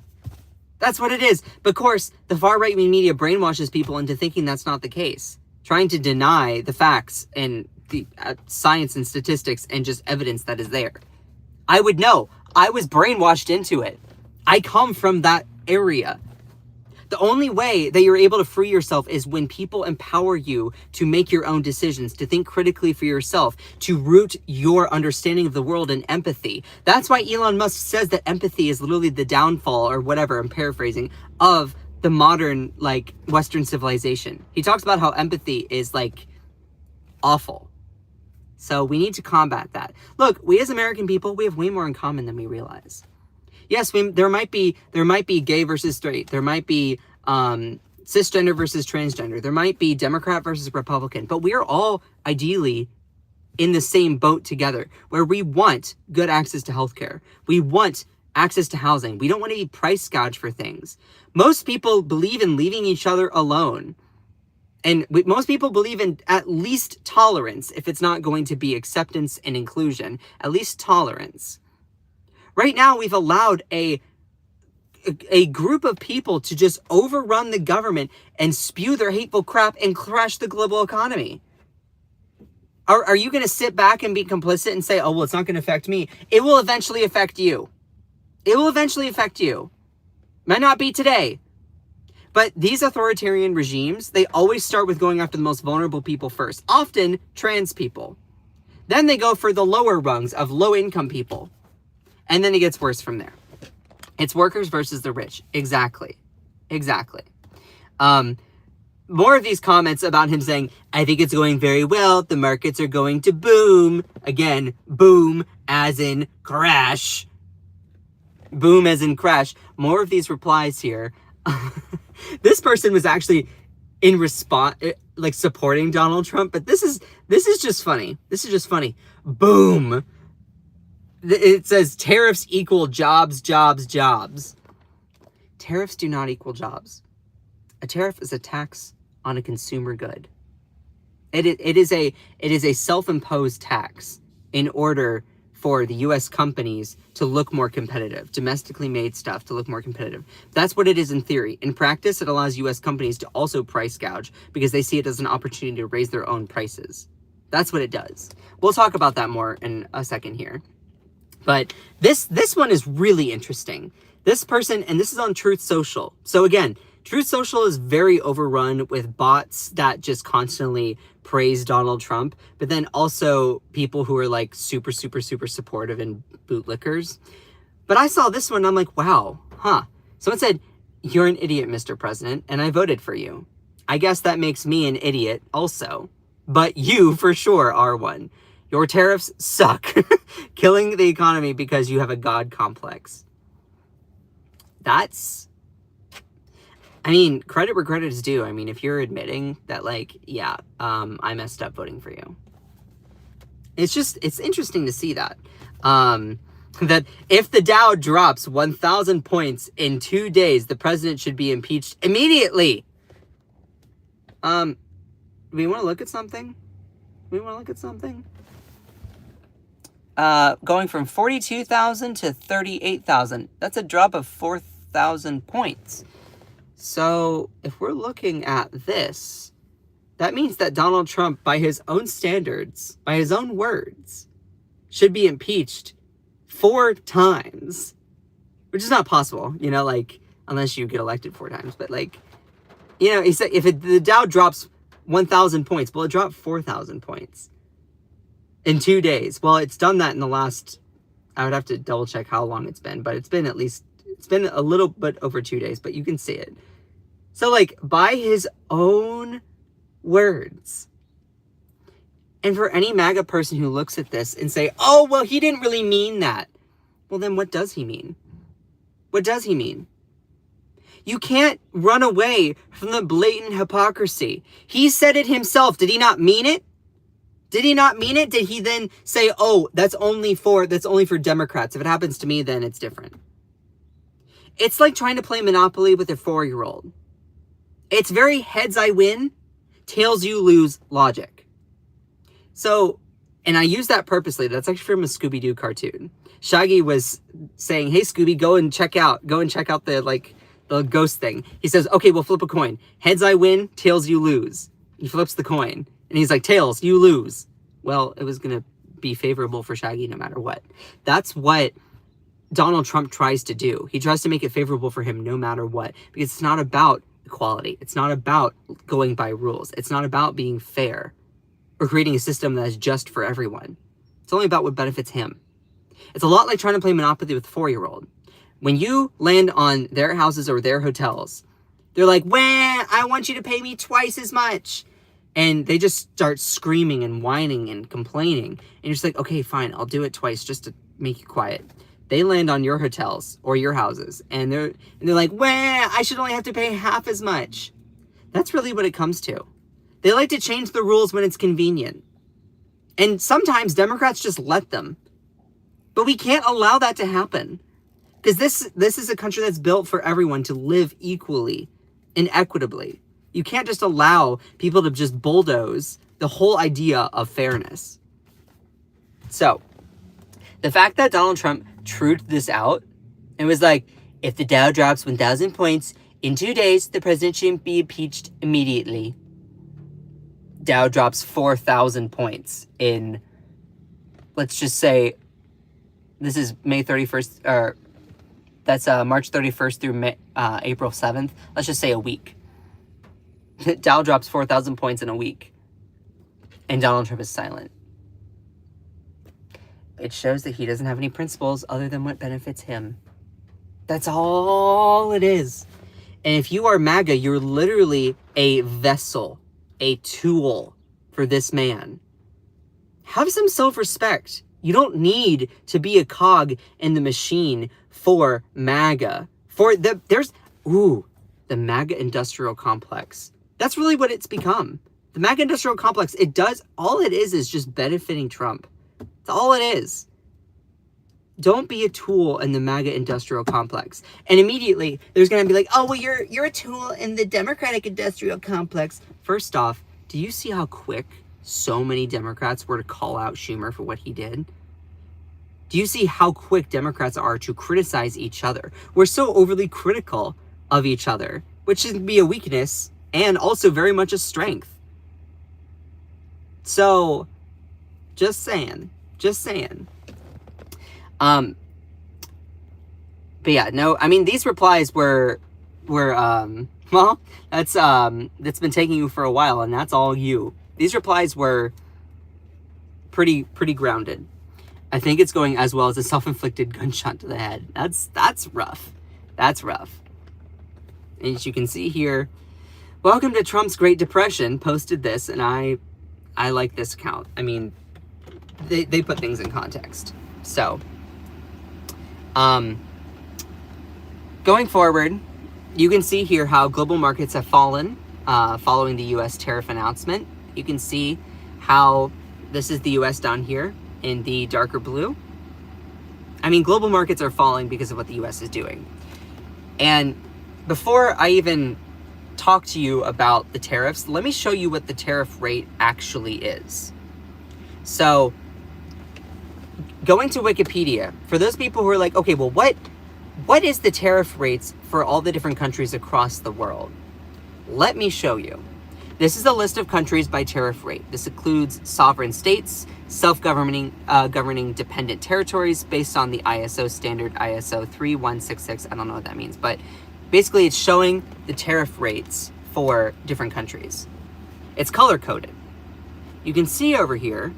That's what it is. But of course, the far right-wing media brainwashes people into thinking that's not the case, trying to deny the facts and the science and statistics and just evidence that is there. I would know. I was brainwashed into it. I come from that area. The only way that you're able to free yourself is when people empower you to make your own decisions, to think critically for yourself, to root your understanding of the world in empathy. That's why Elon Musk says that empathy is literally the downfall, or whatever, I'm paraphrasing, of the modern, like, Western civilization. He talks about how empathy is, like, awful. So we need to combat that. Look, we as American people, we have way more in common than we realize. Yes, there might be gay versus straight. There might be cisgender versus transgender. There might be Democrat versus Republican. But we are all ideally in the same boat together, where we want good access to healthcare. We want access to housing. We don't want to be price gouged for things. Most people believe in leaving each other alone. And most people believe in at least tolerance, if it's not going to be acceptance and inclusion. At least tolerance. Right now, we've allowed a group of people to just overrun the government and spew their hateful crap and crash the global economy. Are you going to sit back and be complicit and say, oh, well, it's not going to affect me? It will eventually affect you. It will eventually affect you. Might not be today. But these authoritarian regimes, they always start with going after the most vulnerable people first. Often trans people. Then they go for the lower rungs of low-income people. And then it gets worse from there. It's workers versus the rich. Exactly. Exactly. More of these comments about him saying, I think it's going very well. The markets are going to boom. Again, boom as in crash. Boom as in crash. More of these replies here. This person was actually in response, like supporting Donald Trump. But this is just funny. This is just funny. Boom. It says tariffs equal jobs, jobs, jobs. Tariffs do not equal jobs. A tariff is a tax on a consumer good. It is a self-imposed tax in order for the U.S. companies to look more competitive, domestically made stuff to look more competitive. That's what it is in theory. In practice, it allows U.S. companies to also price gouge because they see it as an opportunity to raise their own prices. That's what it does. We'll talk about that more in a second here. But this one is really interesting. This person, and this is on Truth Social. So again, Truth Social is very overrun with bots that just constantly praise Donald Trump, but then also people who are like super, super, super supportive and bootlickers. But I saw this one, and I'm like, wow, huh. Someone said, you're an idiot, Mr. President, and I voted for you. I guess that makes me an idiot also. But you for sure are one. Your tariffs suck, killing the economy because you have a God complex. That's, I mean, credit where credit is due. I mean, if you're admitting that, like, yeah, I messed up voting for you. It's interesting to see that. That if the Dow drops 1,000 points in 2 days, the president should be impeached immediately. Do we want to look at something? Going from 42,000 to 38,000. That's a drop of 4,000 points. So if we're looking at this, that means that Donald Trump, by his own standards, by his own words, should be impeached 4 times, which is not possible, you know, like, unless you get elected 4 times. But, like, you know, he said if the Dow drops 1,000 points, well, it dropped 4,000 points in 2 days. Well, it's done that in the last, I would have to double check how long it's been, but it's been a little bit over 2 days, but you can see it. So, like, by his own words. And for any MAGA person who looks at this and say, oh, well, he didn't really mean that. Well, then what does he mean? What does he mean? You can't run away from the blatant hypocrisy. He said it himself. Did he not mean it? Did he not mean it? Did he then say, oh, that's only for Democrats. If it happens to me, then it's different. It's like trying to play Monopoly with a 4-year-old. It's very heads I win, tails you lose logic. So, and I use that purposely. That's actually from a Scooby-Doo cartoon. Shaggy was saying, hey, Scooby, go and check out the ghost thing. He says, okay, we'll flip a coin. Heads I win, tails you lose. He flips the coin. And he's like, tails, you lose. Well, it was going to be favorable for Shaggy no matter what. That's what Donald Trump tries to do. He tries to make it favorable for him no matter what, because it's not about equality. It's not about going by rules. It's not about being fair or creating a system that is just for everyone. It's only about what benefits him. It's a lot like trying to play Monopoly with a 4-year-old. When you land on their houses or their hotels, they're like, "Wah, I want you to pay me twice as much." And they just start screaming and whining and complaining. And you're just like, "Okay, fine, I'll do it twice just to make you quiet." They land on your hotels or your houses, and they're like, "Wah, I should only have to pay half as much." That's really what it comes to. They like to change the rules when it's convenient. And sometimes Democrats just let them. But we can't allow that to happen. Because this is a country that's built for everyone to live equally and equitably. You can't just allow people to just bulldoze the whole idea of fairness. So, the fact that Donald Trump truthed this out and was like, if the Dow drops 1,000 points in 2 days, the president shouldn't be impeached immediately. Dow drops 4,000 points in, let's just say, this is May 31st, or that's March 31st through April 7th. Let's just say a week. Dow drops 4,000 points in a week. And Donald Trump is silent. It shows that he doesn't have any principles other than what benefits him. That's all it is. And if you are MAGA, you're literally a vessel, a tool for this man. Have some self-respect. You don't need to be a cog in the machine for MAGA. The MAGA industrial complex. That's really what it's become. The MAGA industrial complex, all it is just benefiting Trump. That's all it is. Don't be a tool in the MAGA industrial complex. And immediately, there's going to be like, "Oh, well, you're a tool in the Democratic industrial complex." First off, do you see how quick so many Democrats were to call out Schumer for what he did? Do you see how quick Democrats are to criticize each other? We're so overly critical of each other, which can be a weakness and also very much a strength. So, just saying. But yeah, no, I mean, these replies were well, that's been taking you for a while, and that's all you. These replies were pretty grounded. I think it's going as well as a self-inflicted gunshot to the head. That's rough. That's rough. And as you can see here, Welcome to Trump's Great Depression posted this, and I like this account. I mean, they put things in context. So, going forward, you can see here how global markets have fallen following the U.S. tariff announcement. You can see how this is the U.S. down here in the darker blue. I mean, global markets are falling because of what the U.S. is doing. And before I even talk to you about the tariffs, let me show you what the tariff rate actually is. So, going to Wikipedia, for those people who are like, okay, well, what is the tariff rates for all the different countries across the world? Let me show you. This is a list of countries by tariff rate. This includes sovereign states, self-governing governing dependent territories based on the ISO standard ISO 3166. I don't know what that means, but basically it's showing the tariff rates for different countries. It's color-coded. You can see over here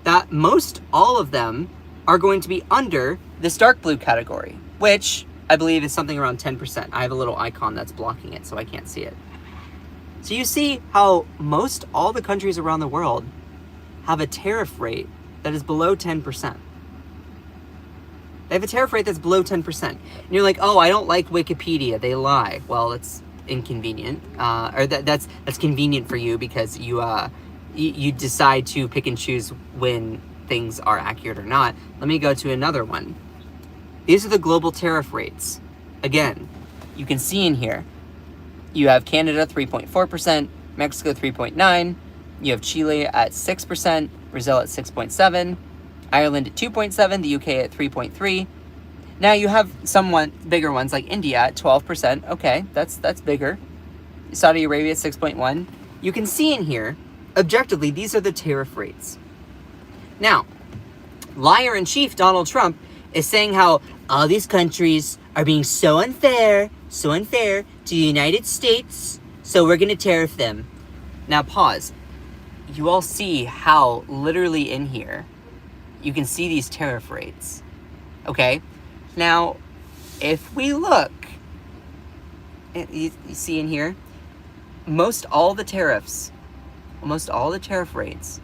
that most all of them are going to be under this dark blue category, which I believe is something around 10%. I have a little icon that's blocking it, so I can't see it. So you see how most all the countries around the world have a tariff rate that is below 10%. They have a tariff rate that's below 10%. And you're like, oh, I don't like Wikipedia. They lie. Well, it's inconvenient. Or that's convenient for you because you decide to pick and choose when things are accurate or not. Let me go to another one. These are the global tariff rates. Again, you can see in here, you have Canada 3.4%, Mexico 3.9%, you have Chile at 6%, Brazil at 6.7%, Ireland at 2.7%, the UK at 3.3%. Now you have somewhat bigger ones like India at 12%. Okay, that's bigger. Saudi Arabia at 6.1%. You can see in here, objectively, these are the tariff rates. Now, liar-in-chief Donald Trump is saying how all these countries are being so unfair to the United States, so we're going to tariff them. Now pause. You all see how literally in here you can see these tariff rates. Okay? Now, if we look, you see in here, almost all the tariff rates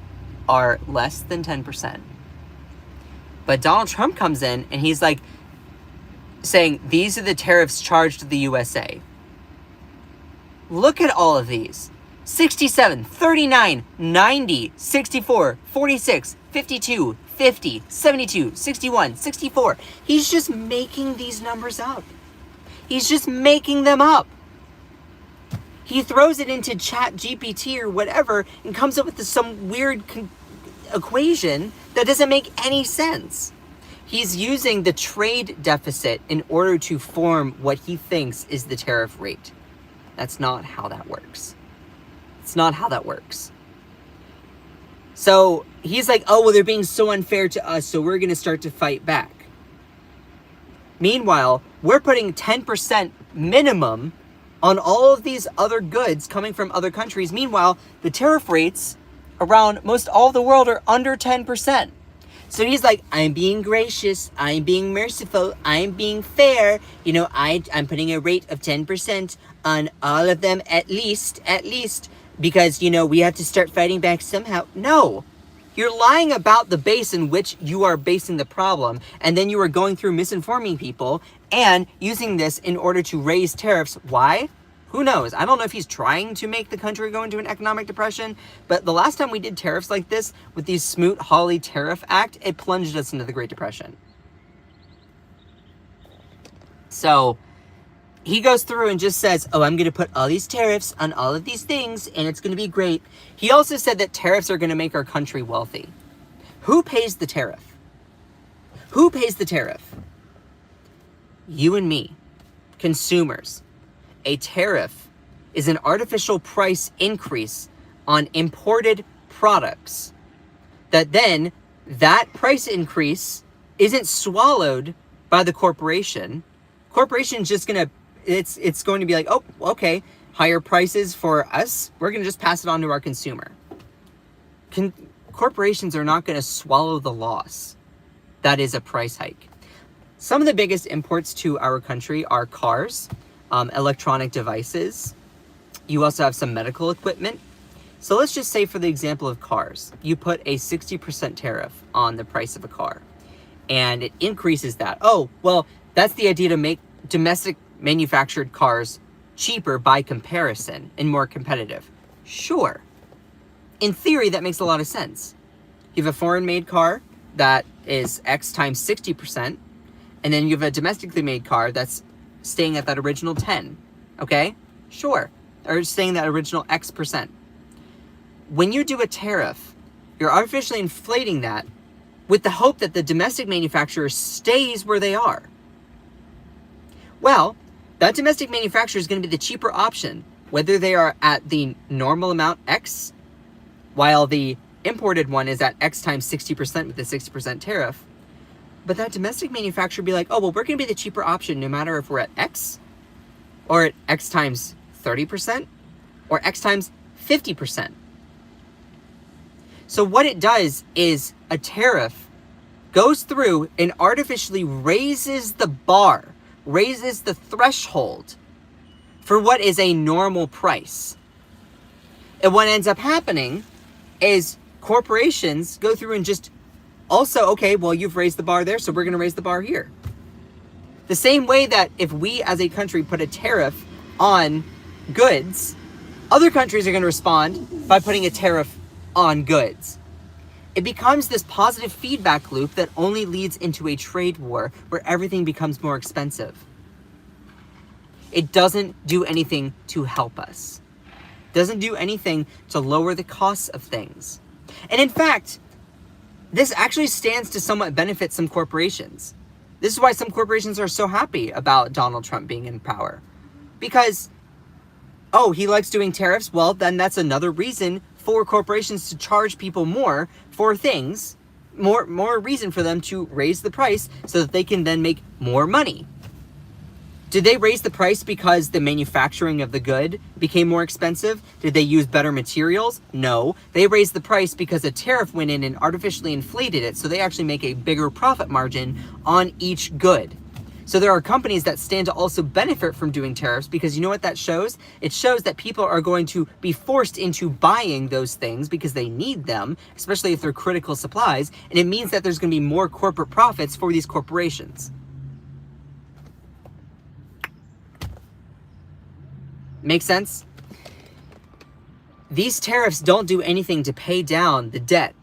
are less than 10%. But Donald Trump comes in and he's like saying, these are the tariffs charged to the USA. Look at all of these. 67, 39, 90, 64, 46, 52, 50, 72, 61, 64. He's just making these numbers up. He's just making them up. He throws it into Chat GPT or whatever and comes up with some weird equation that doesn't make any sense. He's using the trade deficit in order to form what he thinks is the tariff rate. That's not how that works. It's not how that works. So he's like, oh, well, they're being so unfair to us, so we're going to start to fight back. Meanwhile, we're putting 10% minimum on all of these other goods coming from other countries. Meanwhile, the tariff rates around most all of the world are under 10%. So he's like, I'm being gracious, I'm being merciful, I'm being fair. You know, I'm putting a rate of 10% on all of them at least, because, you know, we have to start fighting back somehow. No, you're lying about the base in which you are basing the problem, and then you are going through misinforming people and using this in order to raise tariffs. Why? Who knows? I don't know if he's trying to make the country go into an economic depression, but the last time we did tariffs like this with the Smoot-Hawley Tariff Act, it plunged us into the Great Depression. So he goes through and just says, oh, I'm going to put all these tariffs on all of these things, and it's going to be great. He also said that tariffs are going to make our country wealthy. Who pays the tariff? Who pays the tariff? You and me, consumers. A tariff is an artificial price increase on imported products that then that price increase isn't swallowed by the corporation. Corporation's just going to, it's going to be like, oh, okay, higher prices for us. We're going to just pass it on to our consumer. Corporations are not going to swallow the loss. That is a price hike. Some of the biggest imports to our country are cars, electronic devices. You also have some medical equipment. So let's just say, for the example of cars, you put a 60% tariff on the price of a car, and it increases that. Oh, well, that's the idea, to make domestic manufactured cars cheaper by comparison and more competitive. Sure. In theory, that makes a lot of sense. You have a foreign made car that is X times 60%, and then you have a domestically made car that's staying at that original 10, okay? Sure. Or staying that original X percent. When you do a tariff, you're artificially inflating that with the hope that the domestic manufacturer stays where they are. Well, that domestic manufacturer is going to be the cheaper option, whether they are at the normal amount X, while the imported one is at X times 60% with the 60% tariff. But that domestic manufacturer would be like, oh, well, we're going to be the cheaper option no matter if we're at X, or at X times 30%, or X times 50%. So what it does is a tariff goes through and artificially raises the bar, raises the threshold for what is a normal price. And what ends up happening is corporations go through and just also, okay, well, you've raised the bar there, so we're going to raise the bar here. The same way that if we as a country put a tariff on goods, other countries are going to respond by putting a tariff on goods. It becomes this positive feedback loop that only leads into a trade war where everything becomes more expensive. It doesn't do anything to help us. It doesn't do anything to lower the costs of things. And in fact, this actually stands to somewhat benefit some corporations. This is why some corporations are so happy about Donald Trump being in power. Because, oh, he likes doing tariffs? Well, then that's another reason for corporations to charge people more for things, more reason for them to raise the price so that they can then make more money. Did they raise the price because the manufacturing of the good became more expensive? Did they use better materials? No. They raised the price because a tariff went in and artificially inflated it, so they actually make a bigger profit margin on each good. So there are companies that stand to also benefit from doing tariffs, because you know what that shows? It shows that people are going to be forced into buying those things because they need them, especially if they're critical supplies, and it means that there's going to be more corporate profits for these corporations. Make sense? These tariffs don't do anything to pay down the debt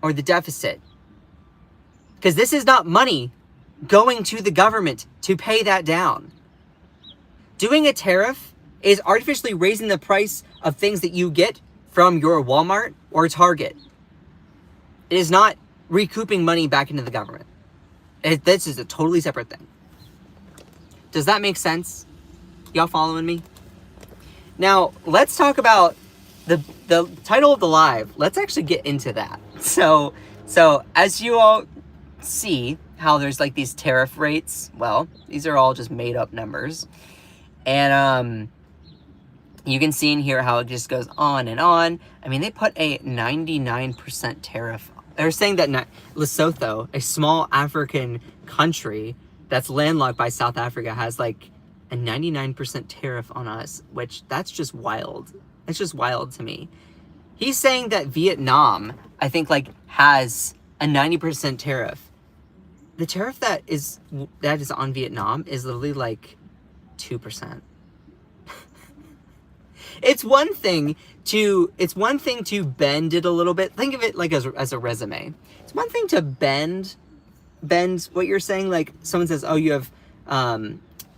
or the deficit, because this is not money going to the government to pay that down. Doing a tariff is artificially raising the price of things that you get from your Walmart or Target. It is not recouping money back into the government. This is a totally separate thing. Does that make sense? Y'all following me? Now, let's talk about the title of the live. Let's actually get into that. So as you all see how there's like these tariff rates, well, these are all just made up numbers. And you can see in here how it just goes on and on. I mean, they put a 99% tariff. They're saying that Lesotho, a small African country that's landlocked by South Africa, has like a 99% tariff on us, which that's just wild. It's just wild to me. He's saying that Vietnam, I think, like, has a 90% tariff. The tariff that is on Vietnam is literally like 2%. It's one thing to bend it a little bit. Think of it like as a resume. It's one thing to bend what you're saying. Like someone says, oh, you have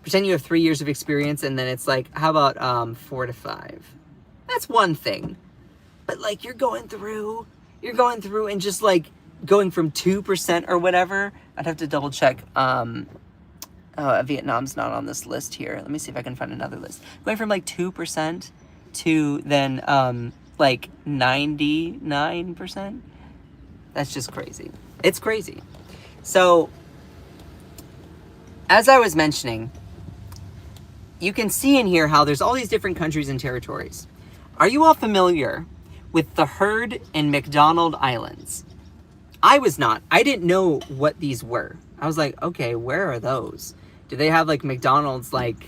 pretend you have 3 years of experience, and then it's like, how about 4 to 5? That's one thing. But like you're going through and just like going from 2% or whatever. I'd have to double check. Vietnam's not on this list here. Let me see if I can find another list. Going from like 2% to then like 99%. That's just crazy. It's crazy. So as I was mentioning, you can see in here how there's all these different countries and territories. Are you all familiar with the Heard and McDonald Islands? I was not. I didn't know what these were. I was like, okay, where are those? Do they have like McDonald's like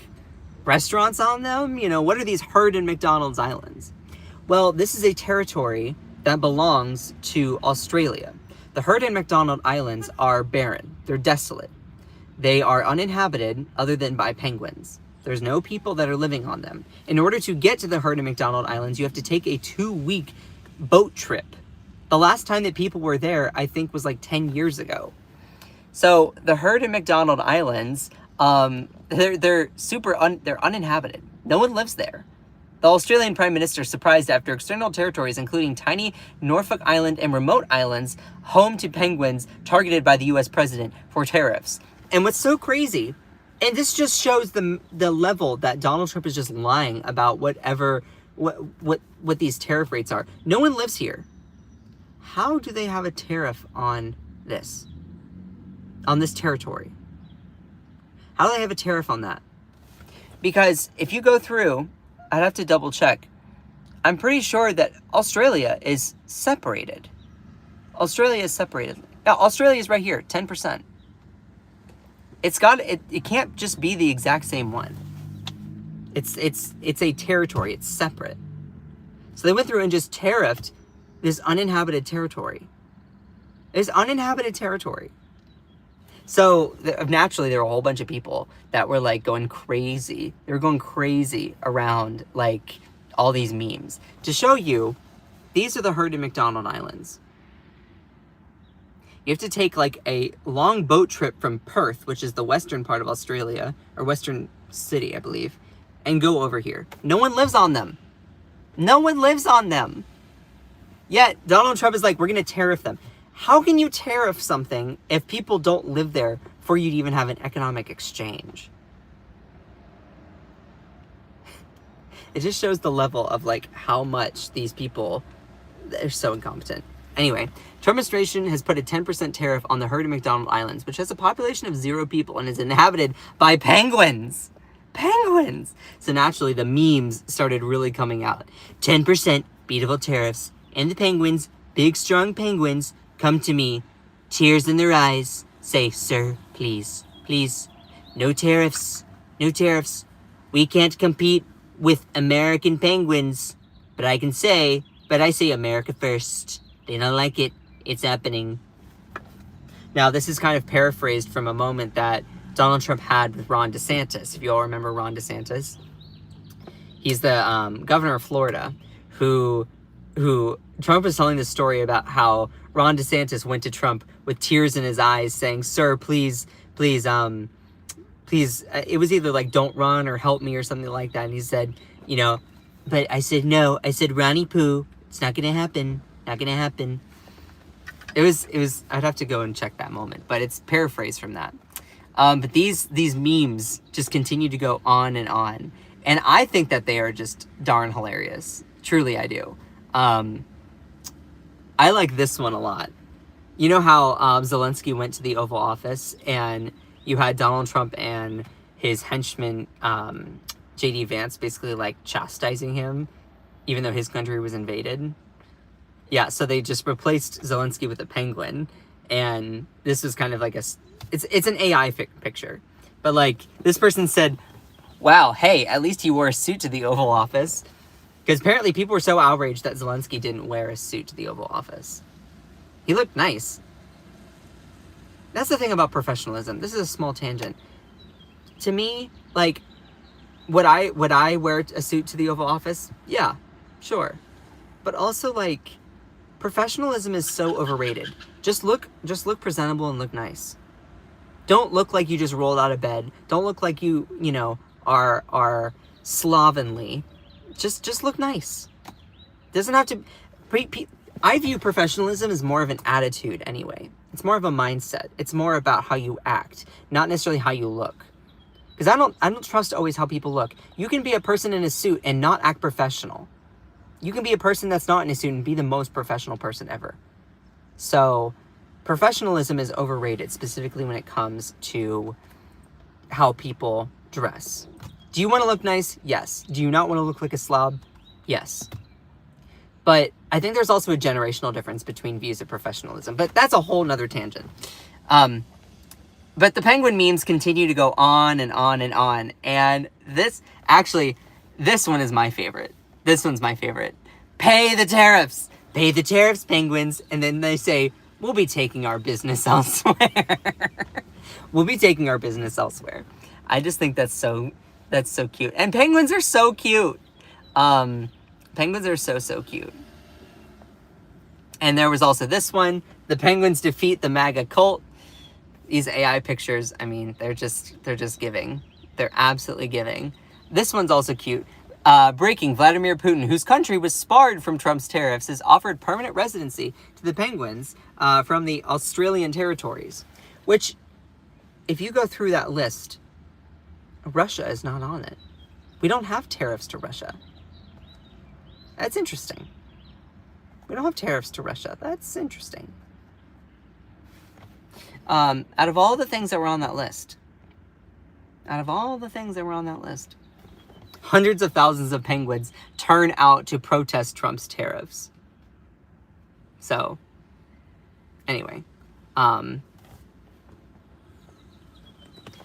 restaurants on them? You know, what are these Heard and McDonald's Islands? Well, this is a territory that belongs to Australia. The Heard and McDonald Islands are barren. They're desolate. They are uninhabited other than by penguins. There's no people that are living on them. In order to get to the Heard and McDonald Islands, you have to take a 2-week boat trip. The last time that people were there, I think, was like 10 years ago. So the Heard and McDonald Islands, they're uninhabited. No one lives there. The Australian Prime Minister surprised after external territories, including tiny Norfolk Island and remote islands, home to penguins, targeted by the U.S. president for tariffs. And what's so crazy, and this just shows the level that Donald Trump is just lying about what these tariff rates are. No one lives here. How do they have a tariff on this territory? How do they have a tariff on that? Because if you go through, I'd have to double check. I'm pretty sure that Australia is separated. Australia is separated. Yeah, Australia is right here, 10%. It can't just be the exact same one. It's a territory. It's separate. So they went through and just tariffed this uninhabited territory. It's uninhabited territory. So naturally, there were a whole bunch of people that were like going crazy. They were going crazy around like all these memes. To show you, these are the Heard and McDonald Islands. You have to take like a long boat trip from Perth, which is the western part of Australia, or western city, I believe, and go over here. No one lives on them. No one lives on them. Yet Donald Trump is like, we're going to tariff them. How can you tariff something if people don't live there for you to even have an economic exchange? It just shows the level of like how much these people, they're so incompetent. Anyway, Trump administration has put a 10% tariff on the herd of McDonald Islands, which has a population of 0 people and is inhabited by penguins. Penguins! So naturally, the memes started really coming out. 10% beautiful tariffs, and the penguins, big strong penguins, come to me, tears in their eyes, say, "Sir, please, please, no tariffs, no tariffs. We can't compete with American penguins, but I say America first. They don't like it. It's happening." Now, this is kind of paraphrased from a moment that Donald Trump had with Ron DeSantis. If you all remember Ron DeSantis, he's the governor of Florida, who Trump was telling this story about how Ron DeSantis went to Trump with tears in his eyes, saying, "Sir, please, please, please." It was either like, "Don't run" or "Help me" or something like that. And he said, but I said, "No." I said, "Ronnie Pooh, it's not gonna happen. Not gonna happen." It was. I'd have to go and check that moment, but it's paraphrased from that. But these memes just continue to go on, and I think that they are just darn hilarious. Truly, I do. I like this one a lot. You know how Zelensky went to the Oval Office, and you had Donald Trump and his henchman J.D. Vance basically like chastising him, even though his country was invaded. Yeah, so they just replaced Zelensky with a penguin, and this was kind of like it's an AI picture, but like this person said, "Wow, hey, at least he wore a suit to the Oval Office," because apparently people were so outraged that Zelensky didn't wear a suit to the Oval Office. He looked nice. That's the thing about professionalism. This is a small tangent. To me, like, would I wear a suit to the Oval Office? Yeah, sure. But also, like, professionalism is so overrated. Just look presentable and look nice. Don't look like you just rolled out of bed. Don't look like you are slovenly. Just look nice. Doesn't have to. I view professionalism as more of an attitude anyway. It's more of a mindset. It's more about how you act, not necessarily how you look. Because I don't trust always how people look. You can be a person in a suit and not act professional. You can be a person that's not in a suit and be the most professional person ever. So, professionalism is overrated, specifically when it comes to how people dress. Do you want to look nice? Yes. Do you not want to look like a slob? Yes. But I think there's also a generational difference between views of professionalism. But that's a whole nother tangent. But the penguin memes continue to go on and on and on. And this one is my favorite. This one's my favorite. Pay the tariffs. Pay the tariffs, penguins. And then they say, "We'll be taking our business elsewhere." We'll be taking our business elsewhere. I just think that's so cute. And penguins are so cute. Penguins are so cute. And there was also this one. The penguins defeat the MAGA cult. These AI pictures, I mean, they're just giving. They're absolutely giving. This one's also cute. Breaking: Vladimir Putin, whose country was sparred from Trump's tariffs, has offered permanent residency to the penguins from the Australian territories. Which, if you go through that list, Russia is not on it. We don't have tariffs to Russia. That's interesting. We don't have tariffs to Russia. That's interesting. Out of all the things that were on that list, hundreds of thousands of penguins turn out to protest Trump's tariffs. So, anyway,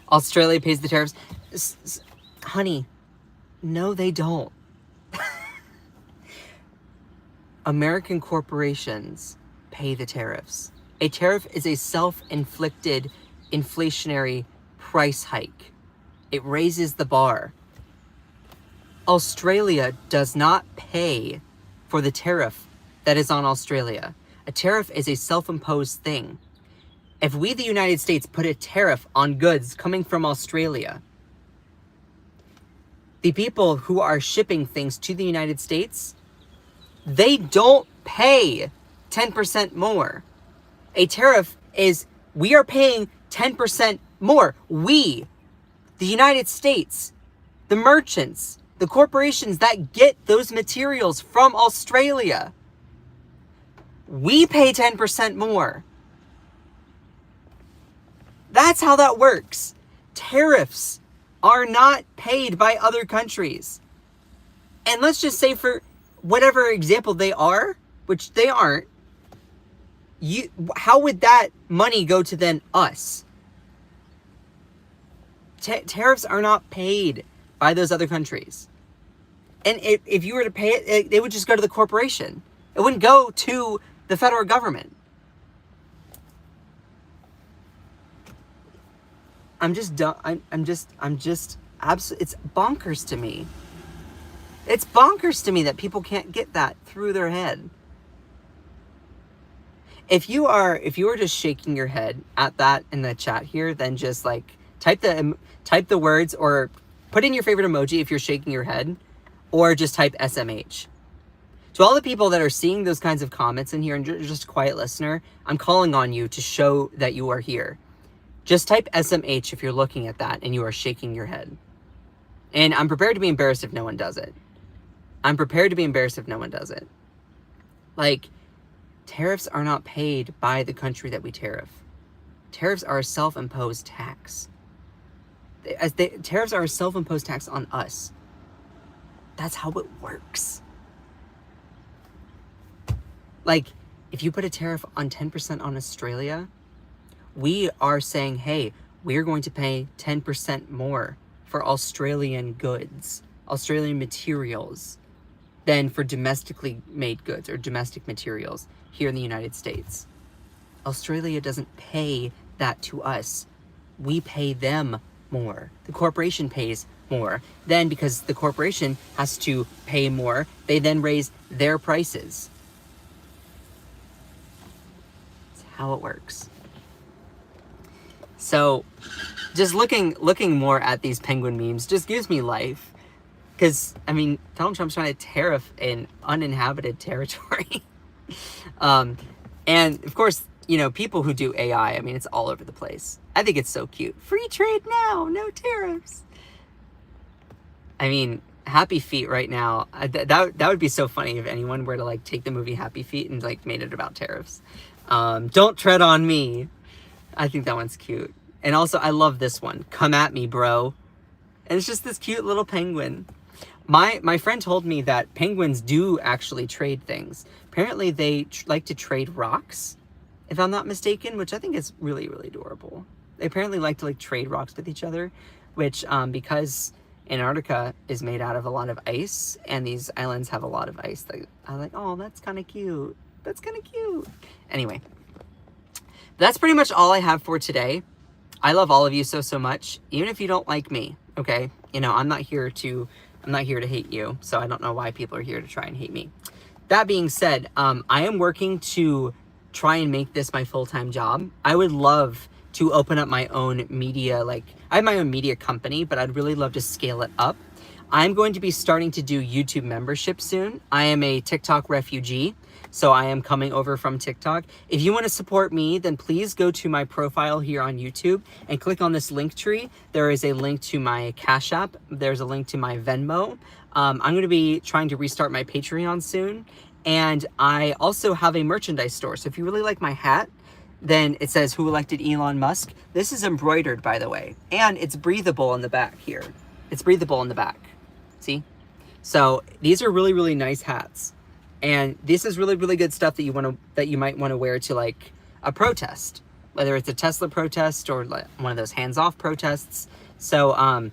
Australia pays the tariffs. Honey, no, they don't. American corporations pay the tariffs. A tariff is a self-inflicted inflationary price hike. It raises the bar. Australia does not pay for the tariff that is on Australia. A tariff is a self-imposed thing. If we, the United States, put a tariff on goods coming from Australia, the people who are shipping things to the United States, they don't pay 10% more. A tariff is, we are paying 10% more. We, the United States, the merchants, the corporations that get those materials from Australia, we pay 10% more. That's how that works. Tariffs are not paid by other countries. And let's just say for whatever example they are, which they aren't, how would that money go to then us? Tariffs are not paid by those other countries. And if you were to pay it, they would just go to the corporation. It wouldn't go to the federal government. I'm just done. It's bonkers to me. It's bonkers to me that people can't get that through their head. If you are just shaking your head at that in the chat here, then just like type the words or put in your favorite emoji if you're shaking your head, or just type SMH. To all the people that are seeing those kinds of comments in here and just a quiet listener, I'm calling on you to show that you are here. Just type SMH if you're looking at that and you are shaking your head. And I'm prepared to be embarrassed if no one does it. I'm prepared to be embarrassed if no one does it. Like, tariffs are not paid by the country that we tariff. Tariffs are a self-imposed tax. Tariffs are a self-imposed tax on us. That's how it works. Like, if you put a tariff on 10% on Australia, we are saying, hey, we're going to pay 10% more for Australian goods, Australian materials, than for domestically made goods or domestic materials here in the United States. Australia doesn't pay that to us. We pay them more. The corporation pays more. Then, because the corporation has to pay more, they then raise their prices. That's how it works. So, just looking more at these penguin memes just gives me life. Because, I mean, Donald Trump's trying to tariff an uninhabited territory. And, of course, you know, people who do AI, I mean, it's all over the place. I think it's so cute. Free trade now, no tariffs. I mean, Happy Feet right now, that would be so funny if anyone were to, like, take the movie Happy Feet and, like, made it about tariffs. Don't tread on me. I think that one's cute. And also, I love this one. Come at me, bro. And it's just this cute little penguin. My friend told me that penguins do actually trade things. Apparently, they like to trade rocks, if I'm not mistaken, which I think is really, really adorable. They apparently like to, like, trade rocks with each other, which, because Antarctica is made out of a lot of ice, and these islands have a lot of ice, I'm like, oh, that's kind of cute. That's kind of cute. Anyway, that's pretty much all I have for today. I love all of you so, so much, even if you don't like me, okay? You know, I'm not here to hate you, so I don't know why people are here to try and hate me. That being said, I am working to try and make this my full-time job. I would love to open up my own media, like, I have my own media company, but I'd really love to scale it up. I'm going to be starting to do YouTube membership soon. I am a TikTok refugee, so I am coming over from TikTok. If you want to support me, then please go to my profile here on YouTube and click on this link tree. There is a link to my Cash App. There's a link to my Venmo. I'm going to be trying to restart my Patreon soon. And I also have a merchandise store. So if you really like my hat, then it says, "Who elected Elon Musk?" This is embroidered, by the way. And it's breathable in the back here. It's breathable in the back. See? So these are really, really nice hats. And this is really, really good stuff that you might want to wear to, like, a protest, whether it's a Tesla protest or like one of those hands-off protests. So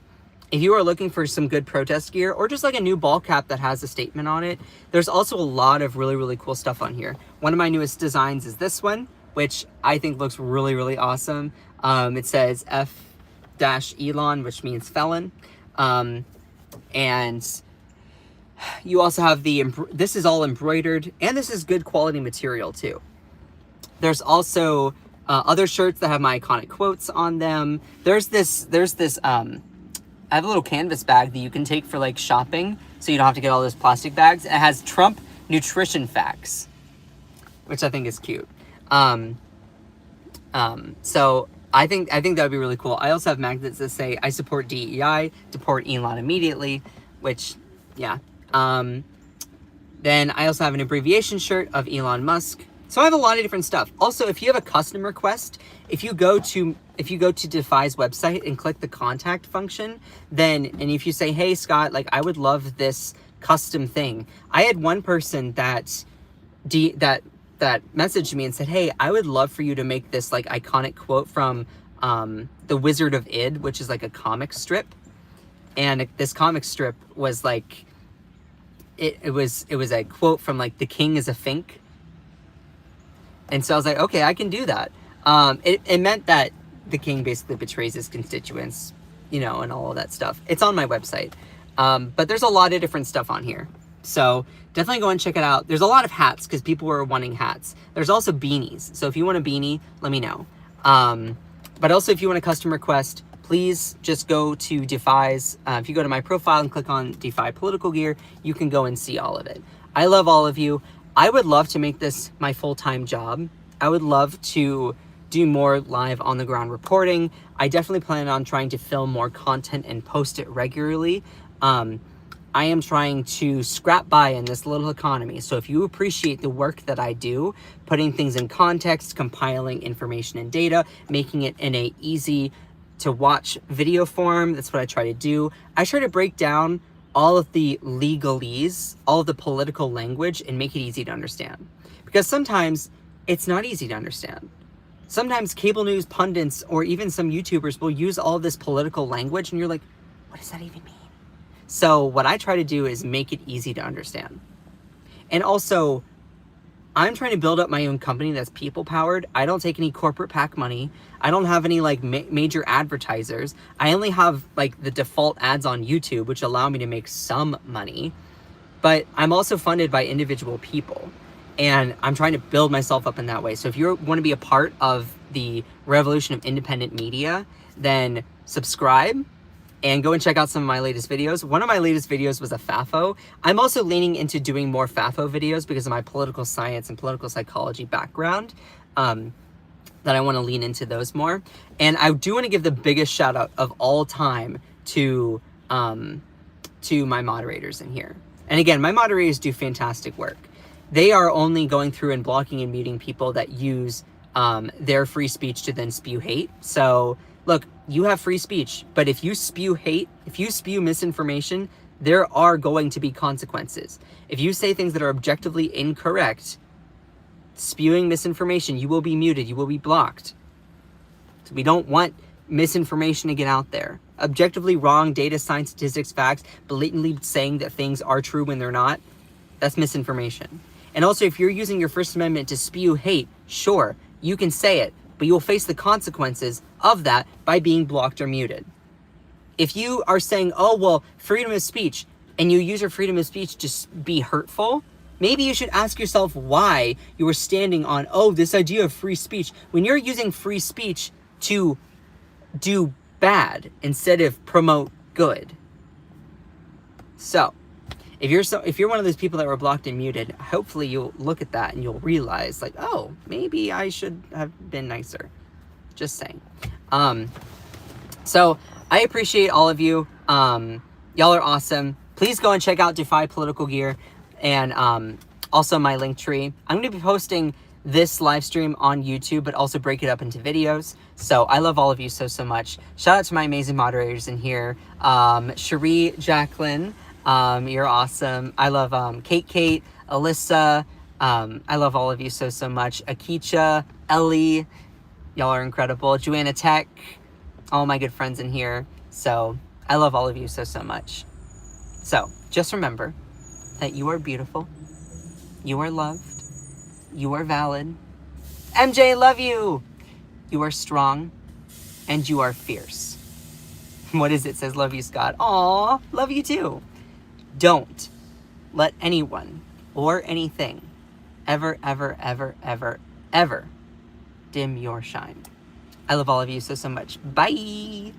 if you are looking for some good protest gear, or just like a new ball cap that has a statement on it, there's also a lot of really, really cool stuff on here. One of my newest designs is this one, which I think looks really, really awesome. It says F-Elon, which means felon. And you also have this is all embroidered, and this is good quality material too. There's also other shirts that have my iconic quotes on them. There's this, I have a little canvas bag that you can take for, like, shopping, so you don't have to get all those plastic bags. It has Trump nutrition facts, which I think is cute. So I think that would be really cool. I also have magnets that say, "I support DEI, deport Elon immediately," which, yeah. Then I also have an abbreviation shirt of Elon Musk. So I have a lot of different stuff. Also, if you have a custom request, if you go to Defy's website and click the contact function, and if you say, hey Scott, like I would love this custom thing. I had one person that messaged me and said, hey, I would love for you to make this like iconic quote from The Wizard of Id, which is like a comic strip. And this comic strip was like, it was a quote from like The King is a Fink. And so I was like, okay, I can do that. It meant that the king basically betrays his constituents, you know, and all of that stuff. It's on my website. But there's a lot of different stuff on here. So definitely go and check it out. There's a lot of hats because people were wanting hats. There's also beanies. So if you want a beanie, let me know. But also if you want a custom request, please just go to Defy's. If you go to my profile and click on Defy Political Gear, you can go and see all of it. I love all of you. I would love to make this my full-time job. I would love to do more live on-the-ground reporting. I definitely plan on trying to film more content and post it regularly. I am trying to scrap by in this little economy. So if you appreciate the work that I do, putting things in context, compiling information and data, making it in a easy to watch video form, that's what I try to do. I try to break down all of the legalese, all of the political language, and make it easy to understand. Because sometimes it's not easy to understand. Sometimes cable news pundits or even some YouTubers will use all of this political language and you're like, what does that even mean? So what I try to do is make it easy to understand. And also, I'm trying to build up my own company that's people powered. I don't take any corporate PAC money. I don't have any like major advertisers. I only have like the default ads on YouTube, which allow me to make some money. But I'm also funded by individual people. And I'm trying to build myself up in that way. So if you want to be a part of the revolution of independent media, then subscribe and go and check out some of my latest videos. One of my latest videos was a FAFO. I'm also leaning into doing more FAFO videos because of my political science and political psychology background, that I want to lean into those more. And I do want to give the biggest shout out of all time to my moderators in here. And again, my moderators do fantastic work. They are only going through and blocking and muting people that use their free speech to then spew hate. So look, you have free speech, but if you spew hate, if you spew misinformation, there are going to be consequences. If you say things that are objectively incorrect, spewing misinformation, you will be muted, you will be blocked. So we don't want misinformation to get out there. Objectively wrong data, science, statistics, facts, blatantly saying that things are true when they're not, that's misinformation. And also, if you're using your First Amendment to spew hate, sure, you can say it, but you will face the consequences of that by being blocked or muted. If you are saying, oh, well, freedom of speech, and you use your freedom of speech to be hurtful, maybe you should ask yourself why you are standing on, oh, this idea of free speech, when you're using free speech to do bad instead of promote good. So, if you're one of those people that were blocked and muted, hopefully you'll look at that and you'll realize, like, oh, maybe I should have been nicer. Just saying. So I appreciate all of you. Y'all are awesome. Please go and check out Defy Political Gear and also my link tree. I'm going to be posting this live stream on YouTube, but also break it up into videos. So I love all of you so much. Shout out to my amazing moderators in here. Cherie, Jacqueline. You're awesome. I love Kate, Alyssa. I love all of you so much. Akicha, Ellie, y'all are incredible. Joanna Tech, all my good friends in here. So I love all of you so much. So just remember that you are beautiful, you are loved, you are valid. MJ, love you. You are strong and you are fierce. What is it? Says love you, Scott. Aw, love you too. Don't let anyone or anything ever dim your shine. I love all of you so much. Bye.